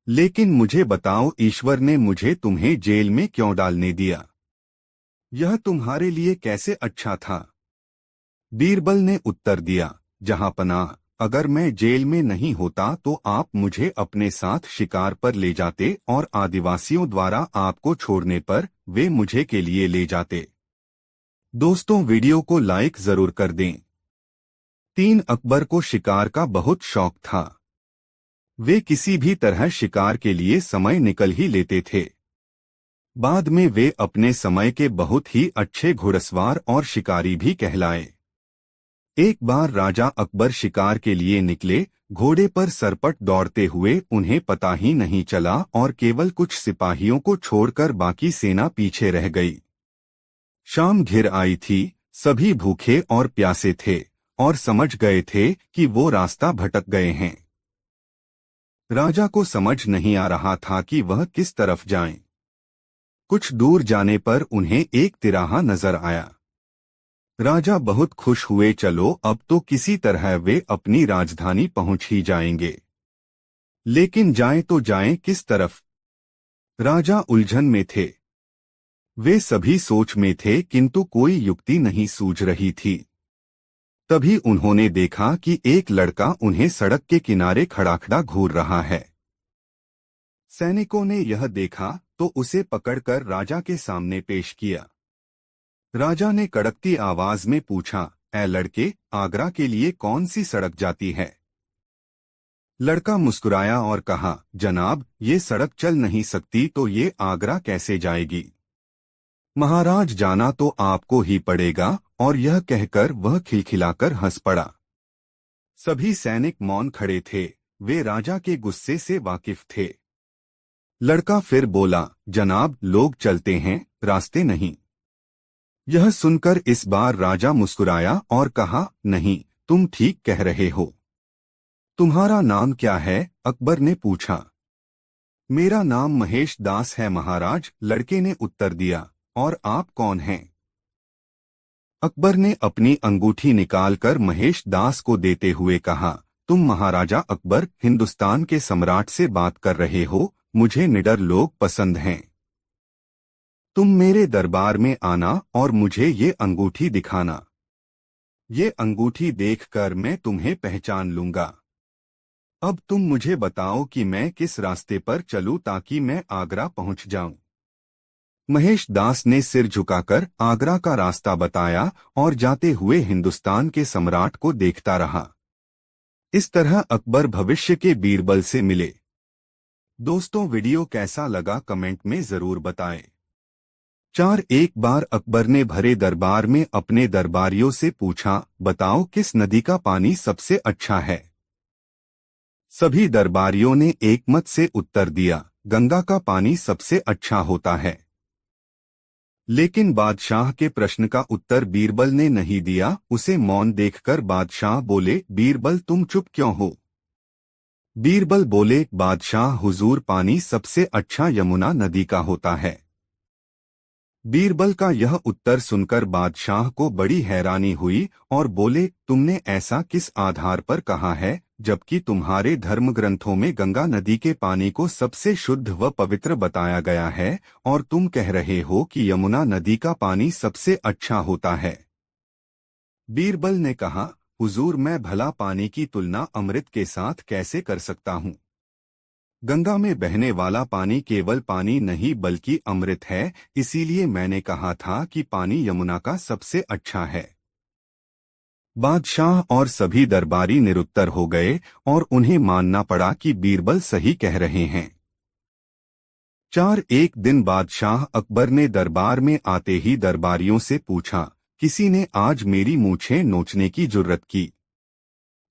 Speaker 1: लेकिन मुझे बताओ, ईश्वर ने मुझे तुम्हें जेल में क्यों डालने दिया? यह तुम्हारे लिए कैसे अच्छा था? बीरबल ने उत्तर दिया, जहांपनाह, अगर मैं जेल में नहीं होता तो आप मुझे अपने साथ शिकार पर ले जाते और आदिवासियों द्वारा आपको छोड़ने पर वे मुझे के लिए ले जाते। दोस्तों, वीडियो को लाइक जरूर कर दें। 3 अकबर को शिकार का बहुत शौक था। वे किसी भी तरह शिकार के लिए समय निकल ही लेते थे। बाद में वे अपने समय के बहुत ही अच्छे घुड़सवार और शिकारी भी कहलाए। एक बार राजा अकबर शिकार के लिए निकले। घोड़े पर सरपट दौड़ते हुए उन्हें पता ही नहीं चला और केवल कुछ सिपाहियों को छोड़कर बाकी सेना पीछे रह गई। शाम घिर आई थी। सभी भूखे और प्यासे थे और समझ गए थे कि वो रास्ता भटक गए हैं। राजा को समझ नहीं आ रहा था कि वह किस तरफ जाएं। कुछ दूर जाने पर उन्हें एक तिराहा नजर आया। राजा बहुत खुश हुए। चलो, अब तो किसी तरह वे अपनी राजधानी पहुंच ही जाएंगे। लेकिन जाएं तो जाएं किस तरफ? राजा उलझन में थे। वे सभी सोच में थे किंतु कोई युक्ति नहीं सूझ रही थी। तभी उन्होंने देखा कि एक लड़का उन्हें सड़क के किनारे खड़ा घूर रहा है। सैनिकों ने यह देखा तो उसे पकड़कर राजा के सामने पेश किया। राजा ने कड़कती आवाज में पूछा, ऐ लड़के, आगरा के लिए कौन सी सड़क जाती है? लड़का मुस्कुराया और कहा, जनाब, ये सड़क चल नहीं सकती तो ये आगरा कैसे जाएगी? महाराज, जाना तो आपको ही पड़ेगा। और यह कहकर वह खिलखिलाकर हंस पड़ा। सभी सैनिक मौन खड़े थे। वे राजा के गुस्से से वाकिफ थे। लड़का फिर बोला, जनाब, लोग चलते हैं, रास्ते नहीं। यह सुनकर इस बार राजा मुस्कुराया और कहा, नहीं, तुम ठीक कह रहे हो। तुम्हारा नाम क्या है? अकबर ने पूछा। मेरा नाम महेश दास है महाराज, लड़के ने उत्तर दिया। और आप कौन हैं? अकबर ने अपनी अंगूठी निकालकर महेश दास को देते हुए कहा, तुम महाराजा अकबर, हिंदुस्तान के सम्राट से बात कर रहे हो। मुझे निडर लोग पसंद हैं। तुम मेरे दरबार में आना और मुझे ये अंगूठी दिखाना। ये अंगूठी देखकर मैं तुम्हें पहचान लूंगा। अब तुम मुझे बताओ कि मैं किस रास्ते पर चलूं ताकि मैं आगरा पहुंच जाऊं। महेश दास ने सिर झुकाकर आगरा का रास्ता बताया और जाते हुए हिंदुस्तान के सम्राट को देखता रहा। इस तरह अकबर भविष्य के बीरबल से मिले। दोस्तों, वीडियो कैसा लगा कमेंट में जरूर बताएं। 4 एक बार अकबर ने भरे दरबार में अपने दरबारियों से पूछा, बताओ किस नदी का पानी सबसे अच्छा है? सभी दरबारियों ने एकमत से उत्तर दिया, गंगा का पानी सबसे अच्छा होता है। लेकिन बादशाह के प्रश्न का उत्तर बीरबल ने नहीं दिया। उसे मौन देखकर बादशाह बोले, बीरबल, तुम चुप क्यों हो? बीरबल बोले, बादशाह हुजूर, पानी सबसे अच्छा यमुना नदी का होता है। बीरबल का यह उत्तर सुनकर बादशाह को बड़ी हैरानी हुई और बोले, तुमने ऐसा किस आधार पर कहा है, जबकि तुम्हारे धर्म ग्रंथों में गंगा नदी के पानी को सबसे शुद्ध व पवित्र बताया गया है और तुम कह रहे हो कि यमुना नदी का पानी सबसे अच्छा होता है। बीरबल ने कहा, हुजूर, मैं भला पानी की तुलना अमृत के साथ कैसे कर सकता हूँ? गंगा में बहने वाला पानी केवल पानी नहीं बल्कि अमृत है, इसीलिए मैंने कहा था कि पानी यमुना का सबसे अच्छा है। बादशाह और सभी दरबारी निरुत्तर हो गए और उन्हें मानना पड़ा कि बीरबल सही कह रहे हैं। 4 एक दिन बादशाह अकबर ने दरबार में आते ही दरबारियों से पूछा, किसी ने आज मेरी मूंछें नोचने की जुर्रत की।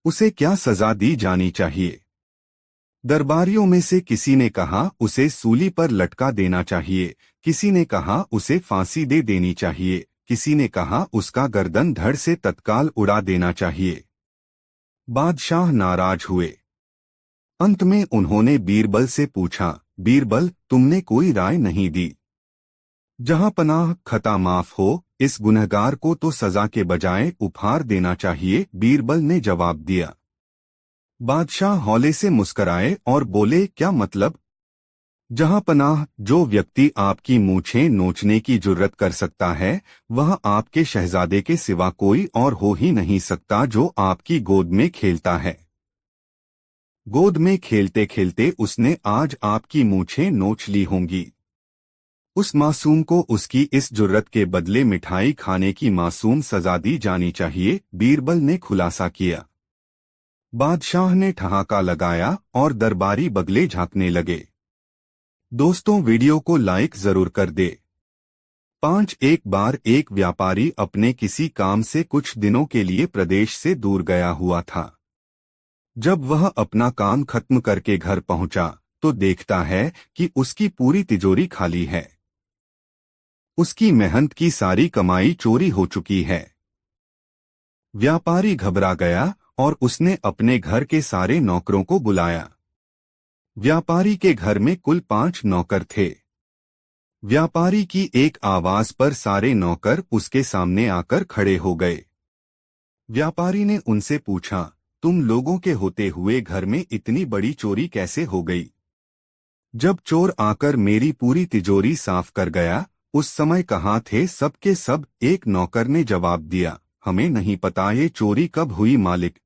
Speaker 1: उसे क्या सजा दी जानी चाहिए? दरबारियों में से किसी ने कहा उसे सूली पर लटका देना चाहिए, किसी ने कहा उसे फांसी दे देनी चाहिए, किसी ने कहा उसका गर्दन धड़ से तत्काल उड़ा देना चाहिए। बादशाह नाराज हुए। अंत में उन्होंने बीरबल से पूछा, बीरबल, तुमने कोई राय नहीं दी? जहां पनाह, खता माफ हो, इस गुनहगार को तो सजा के बजाय उपहार देना चाहिए, बीरबल ने जवाब दिया। बादशाह हौले से मुस्कराए और बोले, क्या मतलब? जहां पनाह, जो व्यक्ति आपकी मूंछें नोचने की जुर्रत कर सकता है, वह आपके शहजादे के सिवा कोई और हो ही नहीं सकता जो आपकी गोद में खेलता है। गोद में खेलते खेलते उसने आज आपकी मूंछें नोच ली होंगी। उस मासूम को उसकी इस जुर्रत के बदले मिठाई खाने की मासूम सजा दी जानी चाहिए, बीरबल ने खुलासा किया। बादशाह ने ठहाका लगाया और दरबारी बगले झांकने लगे। दोस्तों, वीडियो को लाइक जरूर कर दे। 5 एक बार एक व्यापारी अपने किसी काम से कुछ दिनों के लिए प्रदेश से दूर गया हुआ था। जब वह अपना काम खत्म करके घर पहुंचा तो देखता है कि उसकी पूरी तिजोरी खाली है। उसकी मेहनत की सारी कमाई चोरी हो चुकी है। व्यापारी घबरा गया और उसने अपने घर के सारे नौकरों को बुलाया। व्यापारी के घर में कुल 5 नौकर थे। व्यापारी की एक आवाज पर सारे नौकर उसके सामने आकर खड़े हो गए। व्यापारी ने उनसे पूछा, तुम लोगों के होते हुए घर में इतनी बड़ी चोरी कैसे हो गई? जब चोर आकर मेरी पूरी तिजोरी साफ कर गया, उस समय कहाँ थे सब के सब? एक नौकर ने जवाब दिया, हमें नहीं पता ये चोरी कब हुई मालिक,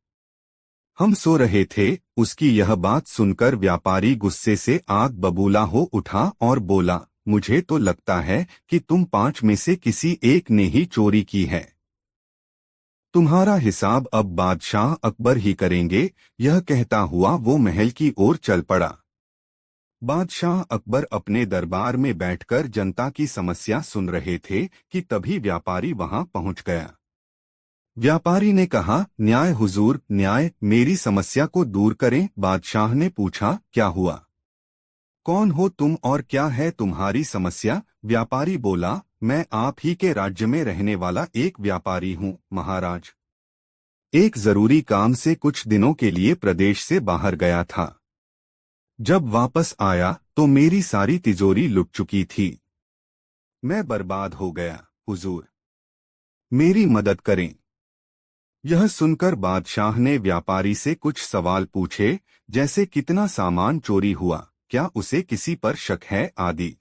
Speaker 1: हम सो रहे थे। उसकी यह बात सुनकर व्यापारी गुस्से से आग बबूला हो उठा और बोला, मुझे तो लगता है कि तुम 5 में से किसी एक ने ही चोरी की है। तुम्हारा हिसाब अब बादशाह अकबर ही करेंगे। यह कहता हुआ वो महल की ओर चल पड़ा। बादशाह अकबर अपने दरबार में बैठकर जनता की समस्या सुन रहे थे कि तभी व्यापारी वहां पहुंच गया। व्यापारी ने कहा, न्याय हुजूर, न्याय, मेरी समस्या को दूर करें। बादशाह ने पूछा, क्या हुआ? कौन हो तुम और क्या है तुम्हारी समस्या? व्यापारी बोला, मैं आप ही के राज्य में रहने वाला एक व्यापारी हूँ महाराज। एक जरूरी काम से कुछ दिनों के लिए प्रदेश से बाहर गया था। जब वापस आया तो मेरी सारी तिजोरी लुट चुकी थी। मैं बर्बाद हो गया, हुजूर, मेरी मदद करें। यह सुनकर बादशाह ने व्यापारी से कुछ सवाल पूछे, जैसे कितना सामान चोरी हुआ, क्या उसे किसी पर शक है आदि।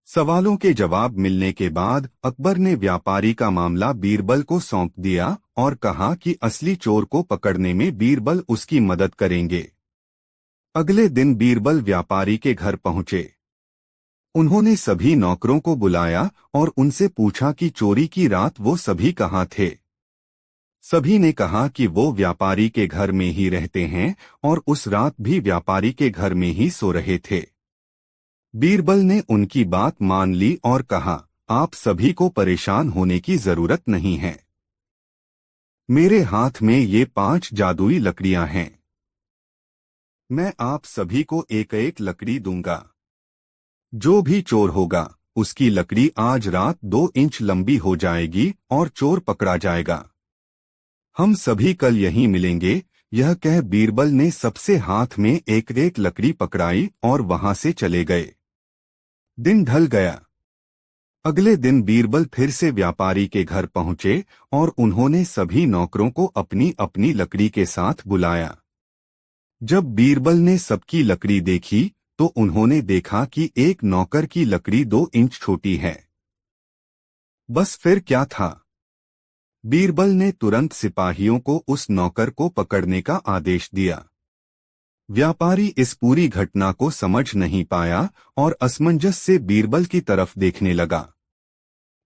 Speaker 1: सवालों के जवाब मिलने के बाद अकबर ने व्यापारी का मामला बीरबल को सौंप दिया और कहा कि असली चोर को पकड़ने में बीरबल उसकी मदद करेंगे। अगले दिन बीरबल व्यापारी के घर पहुंचे। उन्होंने सभी नौकरों को बुलाया और उनसे पूछा कि चोरी की रात वो सभी कहाँ थे। सभी ने कहा कि वो व्यापारी के घर में ही रहते हैं और उस रात भी व्यापारी के घर में ही सो रहे थे। बीरबल ने उनकी बात मान ली और कहा, आप सभी को परेशान होने की जरूरत नहीं है। मेरे हाथ में ये 5 जादुई लकड़ियां हैं। मैं आप सभी को एक एक लकड़ी दूंगा। जो भी चोर होगा उसकी लकड़ी आज रात 2 इंच लंबी हो जाएगी और चोर पकड़ा जाएगा। हम सभी कल यहीं मिलेंगे। यह कह बीरबल ने सबसे हाथ में एक एक लकड़ी पकड़ाई और वहां से चले गए। दिन ढल गया। अगले दिन बीरबल फिर से व्यापारी के घर पहुंचे और उन्होंने सभी नौकरों को अपनी अपनी लकड़ी के साथ बुलाया। जब बीरबल ने सबकी लकड़ी देखी तो उन्होंने देखा कि एक नौकर की लकड़ी 2 इंच छोटी है। बस फिर क्या था? बीरबल ने तुरंत सिपाहियों को उस नौकर को पकड़ने का आदेश दिया। व्यापारी इस पूरी घटना को समझ नहीं पाया और असमंजस से बीरबल की तरफ देखने लगा।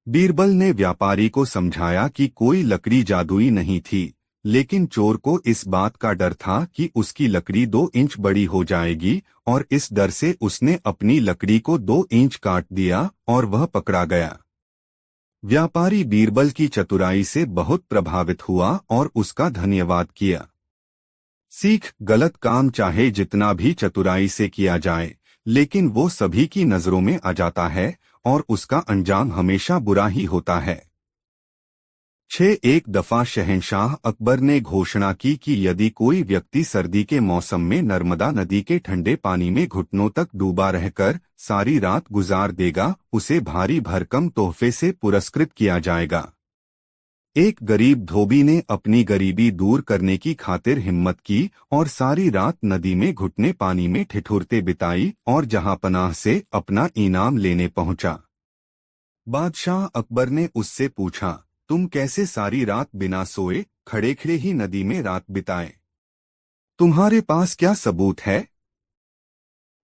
Speaker 1: बीरबल ने व्यापारी को समझाया कि कोई लकड़ी जादुई नहीं थी, लेकिन चोर को इस बात का डर था कि उसकी लकड़ी 2 इंच बड़ी हो जाएगी और इस डर से उसने अपनी लकड़ी को 2 इंच काट दिया और वह पकड़ा गया। व्यापारी बीरबल की चतुराई से बहुत प्रभावित हुआ और उसका धन्यवाद किया। सीख, गलत काम चाहे जितना भी चतुराई से किया जाए, लेकिन वो सभी की नजरों में आ जाता है और उसका अंजाम हमेशा बुरा ही होता है। 6 एक दफा शहंशाह अकबर ने घोषणा की कि यदि कोई व्यक्ति सर्दी के मौसम में नर्मदा नदी के ठंडे पानी में घुटनों तक डूबा रहकर सारी रात गुजार देगा, उसे भारी भरकम तोहफे से पुरस्कृत किया जाएगा। एक गरीब धोबी ने अपनी गरीबी दूर करने की खातिर हिम्मत की और सारी रात नदी में घुटने पानी में ठिठुरते बिताई और जहांपनाह से अपना इनाम लेने पहुंचा। बादशाह अकबर ने उससे पूछा, तुम कैसे सारी रात बिना सोए खड़े खड़े ही नदी में रात बिताए? तुम्हारे पास क्या सबूत है?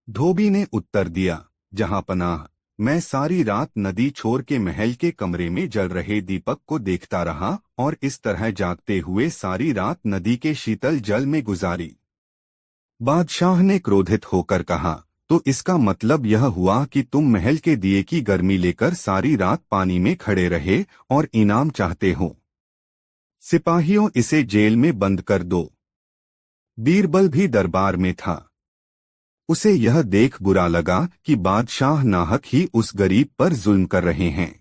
Speaker 1: धोबी ने उत्तर दिया, जहांपनाह, मैं सारी रात नदी छोर के महल के कमरे में जल रहे दीपक को देखता रहा और इस तरह जागते हुए सारी रात नदी के शीतल जल में गुजारी। बादशाह ने क्रोधित होकर कहा, तो इसका मतलब यह हुआ कि तुम महल के दिए की गर्मी लेकर सारी रात पानी में खड़े रहे और इनाम चाहते हो। सिपाहियों, इसे जेल में बंद कर दो। बीरबल भी दरबार में था। उसे यह देख बुरा लगा कि बादशाह नाहक ही उस गरीब पर जुल्म कर रहे हैं।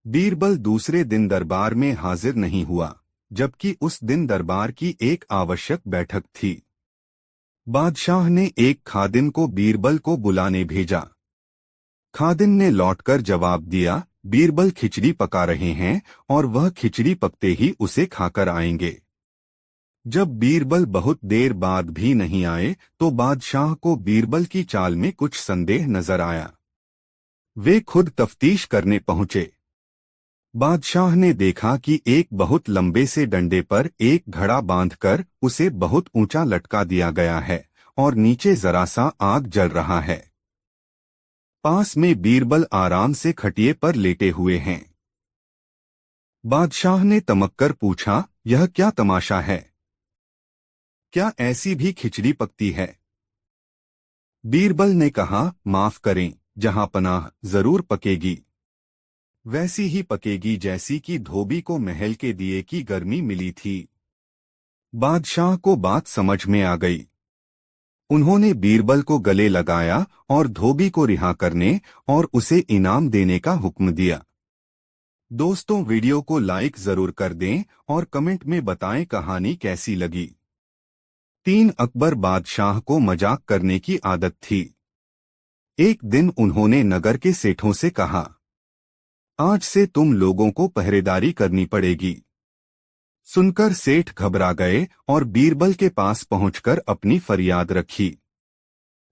Speaker 1: बीरबल दूसरे दिन दरबार में हाजिर नहीं हुआ, जबकि उस दिन दरबार की एक आवश्यक बैठक थी। बादशाह ने एक खादिम को बीरबल को बुलाने भेजा। खादिम ने लौटकर जवाब दिया, बीरबल खिचड़ी पका रहे हैं और वह खिचड़ी पकते ही उसे खाकर आएंगे। जब बीरबल बहुत देर बाद भी नहीं आए तो बादशाह को बीरबल की चाल में कुछ संदेह नजर आया। वे खुद तफ्तीश करने पहुंचे। बादशाह ने देखा कि एक बहुत लंबे से डंडे पर एक घड़ा बांधकर उसे बहुत ऊंचा लटका दिया गया है और नीचे जरा सा आग जल रहा है। पास में बीरबल आराम से खटिए पर लेटे हुए हैं। बादशाह ने तमक्कर पूछा, यह क्या तमाशा है? क्या ऐसी भी खिचड़ी पकती है? बीरबल ने कहा, माफ करें जहांपनाह, जरूर पकेगी। वैसी ही पकेगी जैसी कि धोबी को महल के दिए की गर्मी मिली थी। बादशाह को बात समझ में आ गई। उन्होंने बीरबल को गले लगाया और धोबी को रिहा करने और उसे इनाम देने का हुक्म दिया। दोस्तों, वीडियो को लाइक जरूर कर दें और कमेंट में बताएं कहानी कैसी लगी। 3 अकबर बादशाह को मजाक करने की आदत थी। एक दिन उन्होंने नगर के सेठों से कहा, आज से तुम लोगों को पहरेदारी करनी पड़ेगी। सुनकर सेठ घबरा गए और बीरबल के पास पहुंचकर अपनी फरियाद रखी।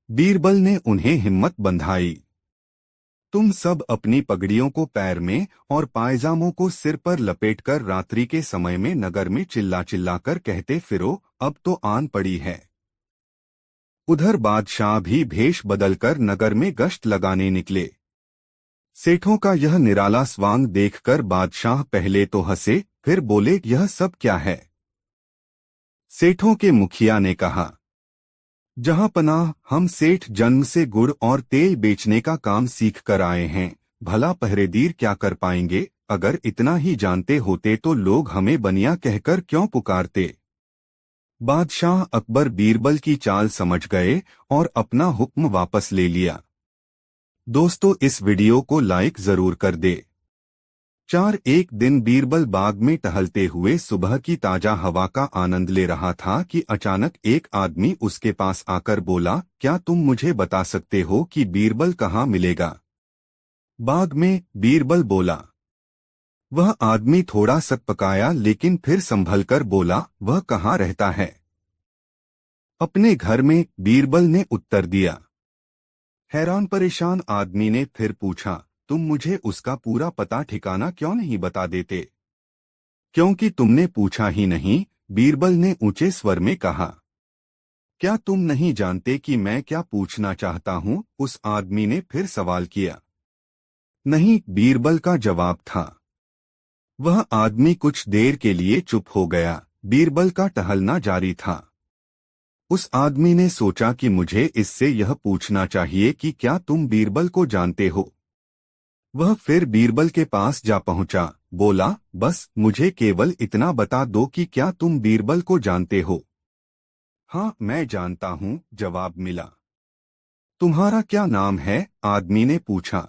Speaker 1: बीरबल ने उन्हें हिम्मत बंधाई। तुम सब अपनी पगड़ियों को पैर में और पायजामों को सिर पर लपेटकर रात्रि के समय में नगर में चिल्ला चिल्लाकर कहते फिरो, अब तो आन पड़ी है। उधर बादशाह भी भेष बदलकर नगर में गश्त लगाने निकले। सेठों का यह निराला स्वांग देखकर बादशाह पहले तो हंसे, फिर बोले, यह सब क्या है? सेठों के मुखिया ने कहा, जहांपनाह, हम सेठ जन्म से गुड़ और तेल बेचने का काम सीख कर आए हैं। भला पहरेदीर क्या कर पाएंगे? अगर इतना ही जानते होते तो लोग हमें बनिया कहकर क्यों पुकारते? बादशाह अकबर बीरबल की चाल समझ गए और अपना हुक्म वापस ले लिया। दोस्तों, इस वीडियो को लाइक जरूर कर दे। 4 एक दिन बीरबल बाग में टहलते हुए सुबह की ताजा हवा का आनंद ले रहा था कि अचानक एक आदमी उसके पास आकर बोला, क्या तुम मुझे बता सकते हो कि बीरबल कहाँ मिलेगा? बाग में, बीरबल बोला। वह आदमी थोड़ा सकपकाया लेकिन फिर संभलकर बोला, वह कहाँ रहता है? अपने घर में, बीरबल ने उत्तर दिया। हैरान परेशान आदमी ने फिर पूछा, तुम मुझे उसका पूरा पता ठिकाना क्यों नहीं बता देते? क्योंकि तुमने पूछा ही नहीं, बीरबल ने ऊंचे स्वर में कहा। क्या तुम नहीं जानते कि मैं क्या पूछना चाहता हूं? उस आदमी ने फिर सवाल किया। नहीं, बीरबल का जवाब था। वह आदमी कुछ देर के लिए चुप हो गया। बीरबल का टहलना जारी था। उस आदमी ने सोचा कि मुझे इससे यह पूछना चाहिए कि क्या तुम बीरबल को जानते हो? वह फिर बीरबल के पास जा पहुंचा, बोला, बस मुझे केवल इतना बता दो कि क्या तुम बीरबल को जानते हो। हाँ, मैं जानता हूँ, जवाब मिला। तुम्हारा क्या नाम है? आदमी ने पूछा।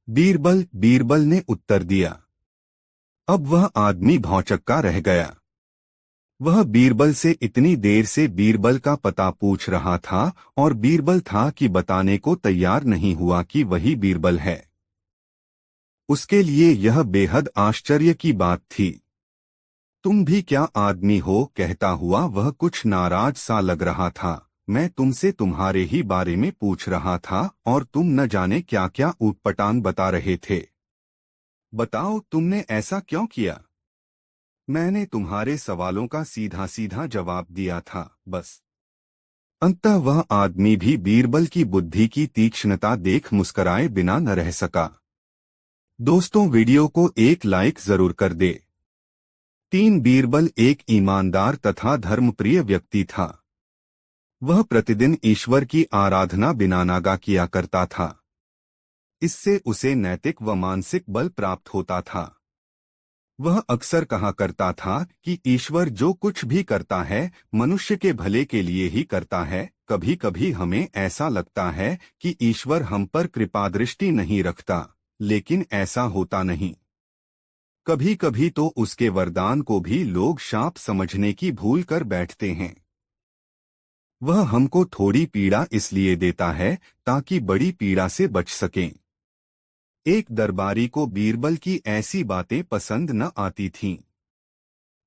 Speaker 1: बीरबल, बीरबल ने उत्तर दिया। अब वह आदमी भौंचक्का रह गया। वह बीरबल से इतनी देर से बीरबल का पता पूछ रहा था और बीरबल था कि बताने को तैयार नहीं हुआ कि वही बीरबल है। उसके लिए यह बेहद आश्चर्य की बात थी। तुम भी क्या आदमी हो? कहता हुआ वह कुछ नाराज सा लग रहा था। मैं तुमसे तुम्हारे ही बारे में पूछ रहा था और तुम न जाने क्या क्या ऊटपटांग बता रहे थे। बताओ, तुमने ऐसा क्यों किया? मैंने तुम्हारे सवालों का सीधा सीधा जवाब दिया था, बस। अंततः वह आदमी भी बीरबल की बुद्धि की तीक्ष्णता देख मुस्कराए बिना न रह सका। दोस्तों, वीडियो को एक लाइक जरूर कर दे। 3 बीरबल एक ईमानदार तथा धर्मप्रिय व्यक्ति था। वह प्रतिदिन ईश्वर की आराधना बिना नागा किया करता था। इससे उसे नैतिक व मानसिक बल प्राप्त होता था। वह अक्सर कहा करता था कि ईश्वर जो कुछ भी करता है मनुष्य के भले के लिए ही करता है। कभी कभी हमें ऐसा लगता है कि ईश्वर हम पर कृपादृष्टि नहीं रखता, लेकिन ऐसा होता नहीं। कभी कभी तो उसके वरदान को भी लोग शाप समझने की भूल कर बैठते हैं। वह हमको थोड़ी पीड़ा इसलिए देता है ताकि बड़ी पीड़ा से बच सकें। एक दरबारी को बीरबल की ऐसी बातें पसंद न आती थीं।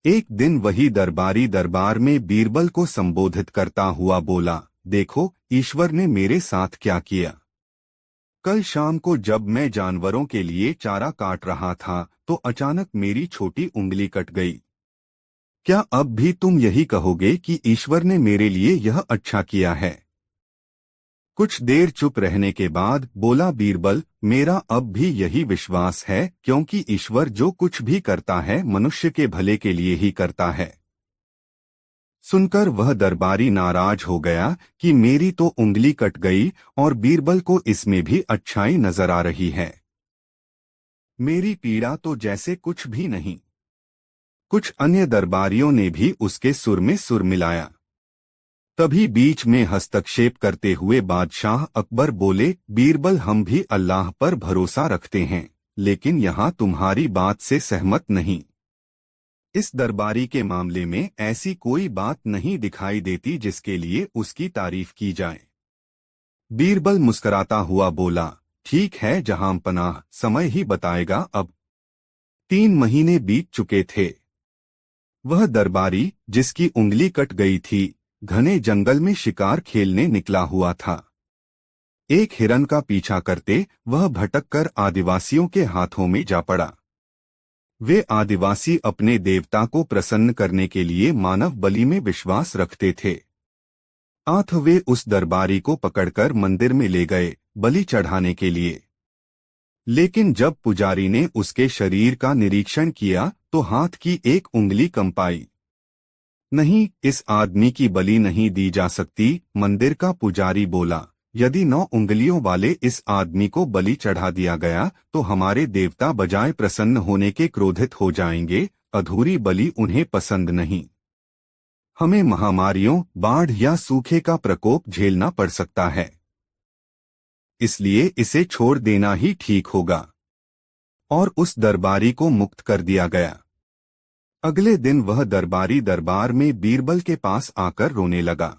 Speaker 1: एक दिन वही दरबारी दरबार में बीरबल को संबोधित करता हुआ बोला, देखो, ईश्वर ने मेरे साथ क्या किया। कल शाम को जब मैं जानवरों के लिए चारा काट रहा था तो अचानक मेरी छोटी उंगली कट गई। क्या अब भी तुम यही कहोगे कि ईश्वर ने मेरे लिए यह अच्छा किया है? कुछ देर चुप रहने के बाद बोला बीरबल, मेरा अब भी यही विश्वास है, क्योंकि ईश्वर जो कुछ भी करता है मनुष्य के भले के लिए ही करता है। सुनकर वह दरबारी नाराज हो गया कि मेरी तो उंगली कट गई और बीरबल को इसमें भी अच्छाई नजर आ रही है। मेरी पीड़ा तो जैसे कुछ भी नहीं। कुछ अन्य दरबारियों ने भी उसके सुर में सुर मिलाया। तभी बीच में हस्तक्षेप करते हुए बादशाह अकबर बोले, बीरबल, हम भी अल्लाह पर भरोसा रखते हैं, लेकिन यहाँ तुम्हारी बात से सहमत नहीं। इस दरबारी के मामले में ऐसी कोई बात नहीं दिखाई देती जिसके लिए उसकी तारीफ की जाए। बीरबल मुस्कुराता हुआ बोला, ठीक है जहां पनाह, समय ही बताएगा। अब 3 महीने बीत चुके थे। वह दरबारी, जिसकी उंगली कट गई थी, घने जंगल में शिकार खेलने निकला हुआ था। एक हिरन का पीछा करते वह भटककर आदिवासियों के हाथों में जा पड़ा। वे आदिवासी अपने देवता को प्रसन्न करने के लिए मानव बलि में विश्वास रखते थे। आठ वे उस दरबारी को पकड़कर मंदिर में ले गए बलि चढ़ाने के लिए। लेकिन जब पुजारी ने उसके शरीर का निरीक्षण किया तो हाथ की एक उंगली कम पाई। नहीं, इस आदमी की बलि नहीं दी जा सकती, मंदिर का पुजारी बोला। यदि 9 उंगलियों वाले इस आदमी को बलि चढ़ा दिया गया तो हमारे देवता बजाय प्रसन्न होने के क्रोधित हो जाएंगे। अधूरी बलि उन्हें पसंद नहीं। हमें महामारियों, बाढ़ या सूखे का प्रकोप झेलना पड़ सकता है, इसलिए इसे छोड़ देना ही ठीक होगा। और उस दरबारी को मुक्त कर दिया गया। अगले दिन वह दरबारी दरबार में बीरबल के पास आकर रोने लगा।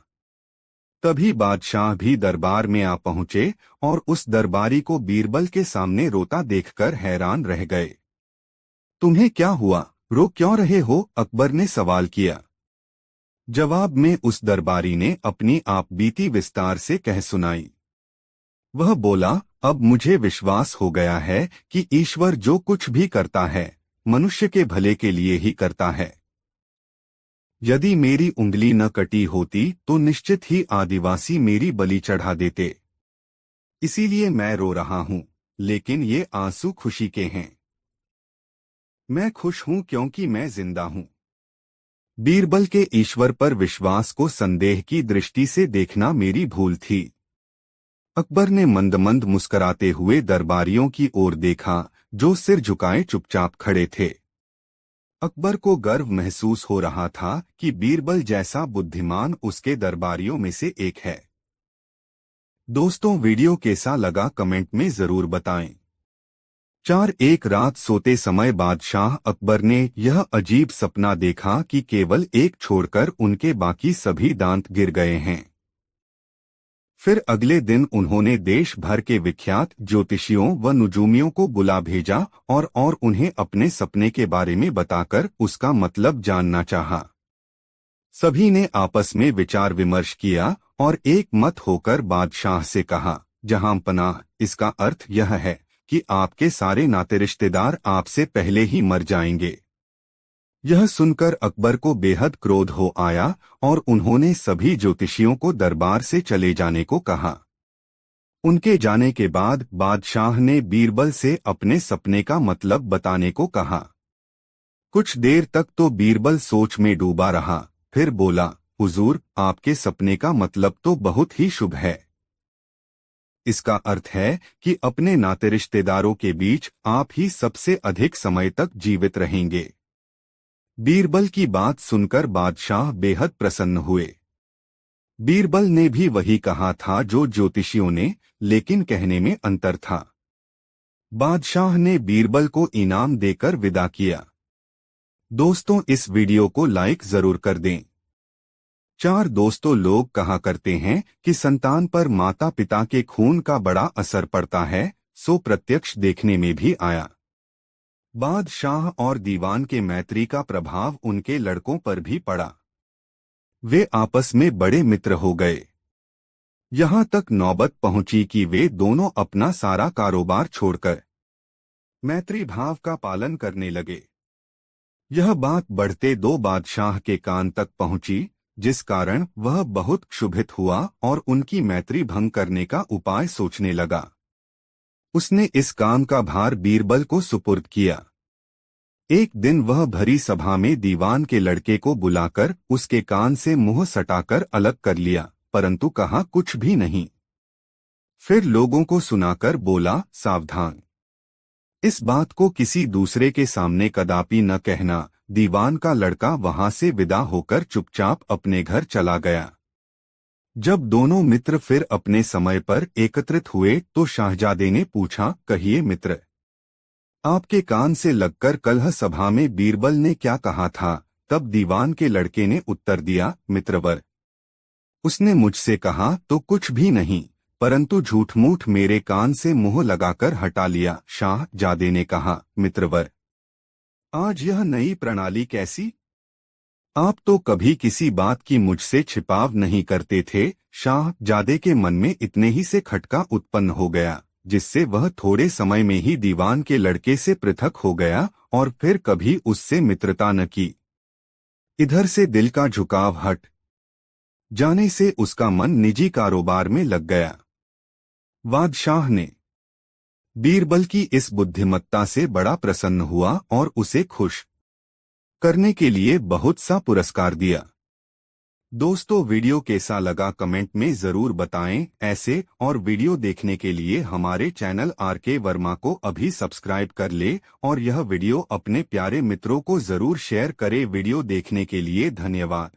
Speaker 1: तभी बादशाह भी दरबार में आ पहुंचे और उस दरबारी को बीरबल के सामने रोता देखकर हैरान रह गए। तुम्हें क्या हुआ, रो क्यों रहे हो? अकबर ने सवाल किया। जवाब में उस दरबारी ने अपनी आपबीती विस्तार से कह सुनाई। वह बोला, अब मुझे विश्वास हो गया है कि ईश्वर जो कुछ भी करता है मनुष्य के भले के लिए ही करता है। यदि मेरी उंगली न कटी होती तो निश्चित ही आदिवासी मेरी बलि चढ़ा देते। इसीलिए मैं रो रहा हूं, लेकिन ये आंसू खुशी के हैं। मैं खुश हूं क्योंकि मैं जिंदा हूं। बीरबल के ईश्वर पर विश्वास को संदेह की दृष्टि से देखना मेरी भूल थी। अकबर ने मंद मंद मुस्कराते हुए दरबारियों की ओर देखा, जो सिर झुकाए चुपचाप खड़े थे। अकबर को गर्व महसूस हो रहा था कि बीरबल जैसा बुद्धिमान उसके दरबारियों में से एक है। दोस्तों, वीडियो कैसा लगा कमेंट में जरूर बताएं। एक रात सोते समय बादशाह अकबर ने यह अजीब सपना देखा कि केवल एक छोड़कर उनके बाकी सभी दांत गिर गए हैं। फिर अगले दिन उन्होंने देश भर के विख्यात ज्योतिषियों व नुजूमियों को बुला भेजा और उन्हें अपने सपने के बारे में बताकर उसका मतलब जानना चाहा। सभी ने आपस में विचार विमर्श किया और एक मत होकर बादशाह से कहा, जहां पनाह, इसका अर्थ यह है कि आपके सारे नाते रिश्तेदार आपसे पहले ही मर जाएंगे। यह सुनकर अकबर को बेहद क्रोध हो आया और उन्होंने सभी ज्योतिषियों को दरबार से चले जाने को कहा। उनके जाने के बाद बादशाह ने बीरबल से अपने सपने का मतलब बताने को कहा। कुछ देर तक तो बीरबल सोच में डूबा रहा, फिर बोला, हुजूर, आपके सपने का मतलब तो बहुत ही शुभ है। इसका अर्थ है कि अपने नाते रिश्तेदारों के बीच आप ही सबसे अधिक समय तक जीवित रहेंगे। बीरबल की बात सुनकर बादशाह बेहद प्रसन्न हुए। बीरबल ने भी वही कहा था जो ज्योतिषियों ने, लेकिन कहने में अंतर था। बादशाह ने बीरबल को इनाम देकर विदा किया। दोस्तों, इस वीडियो को लाइक जरूर कर दें। दोस्तों, लोग कहा करते हैं कि संतान पर माता पिता के खून का बड़ा असर पड़ता है, सो प्रत्यक्ष देखने में भी आया। बादशाह और दीवान के मैत्री का प्रभाव उनके लड़कों पर भी पड़ा। वे आपस में बड़े मित्र हो गए। यहाँ तक नौबत पहुंची कि वे दोनों अपना सारा कारोबार छोड़कर मैत्री भाव का पालन करने लगे। यह बात बढ़ते दो बादशाह के कान तक पहुंची, जिस कारण वह बहुत क्षुभित हुआ और उनकी मैत्री भंग करने का उपाय सोचने लगा। उसने इस काम का भार बीरबल को सुपुर्द किया। एक दिन वह भरी सभा में दीवान के लड़के को बुलाकर उसके कान से मुंह सटाकर अलग कर लिया, परंतु कहा कुछ भी नहीं। फिर लोगों को सुनाकर बोला, सावधान, इस बात को किसी दूसरे के सामने कदापि न कहना। दीवान का लड़का वहां से विदा होकर चुपचाप अपने घर चला गया। जब दोनों मित्र फिर अपने समय पर एकत्रित हुए तो शाहजादे ने पूछा, कहिए मित्र, आपके कान से लगकर कल सभा में बीरबल ने क्या कहा था? तब दीवान के लड़के ने उत्तर दिया, मित्रवर, उसने मुझसे कहा तो कुछ भी नहीं, परंतु झूठ मूठ मेरे कान से मुंह लगाकर हटा लिया। शाहजादे ने कहा, मित्रवर, आज यह नई प्रणाली कैसी? आप तो कभी किसी बात की मुझसे छिपाव नहीं करते थे। शाहजादे के मन में इतने ही से खटका उत्पन्न हो गया, जिससे वह थोड़े समय में ही दीवान के लड़के से पृथक हो गया और फिर कभी उससे मित्रता न की। इधर से दिल का झुकाव हट जाने से उसका मन निजी कारोबार में लग गया। बादशाह ने बीरबल की इस बुद्धिमत्ता से बड़ा प्रसन्न हुआ और उसे खुश करने के लिए बहुत सा पुरस्कार दिया। दोस्तों, वीडियो कैसा लगा कमेंट में जरूर बताएं। ऐसे और वीडियो देखने के लिए हमारे चैनल RK वर्मा को अभी सब्सक्राइब कर ले और यह वीडियो अपने प्यारे मित्रों को जरूर शेयर करें। वीडियो देखने के लिए धन्यवाद।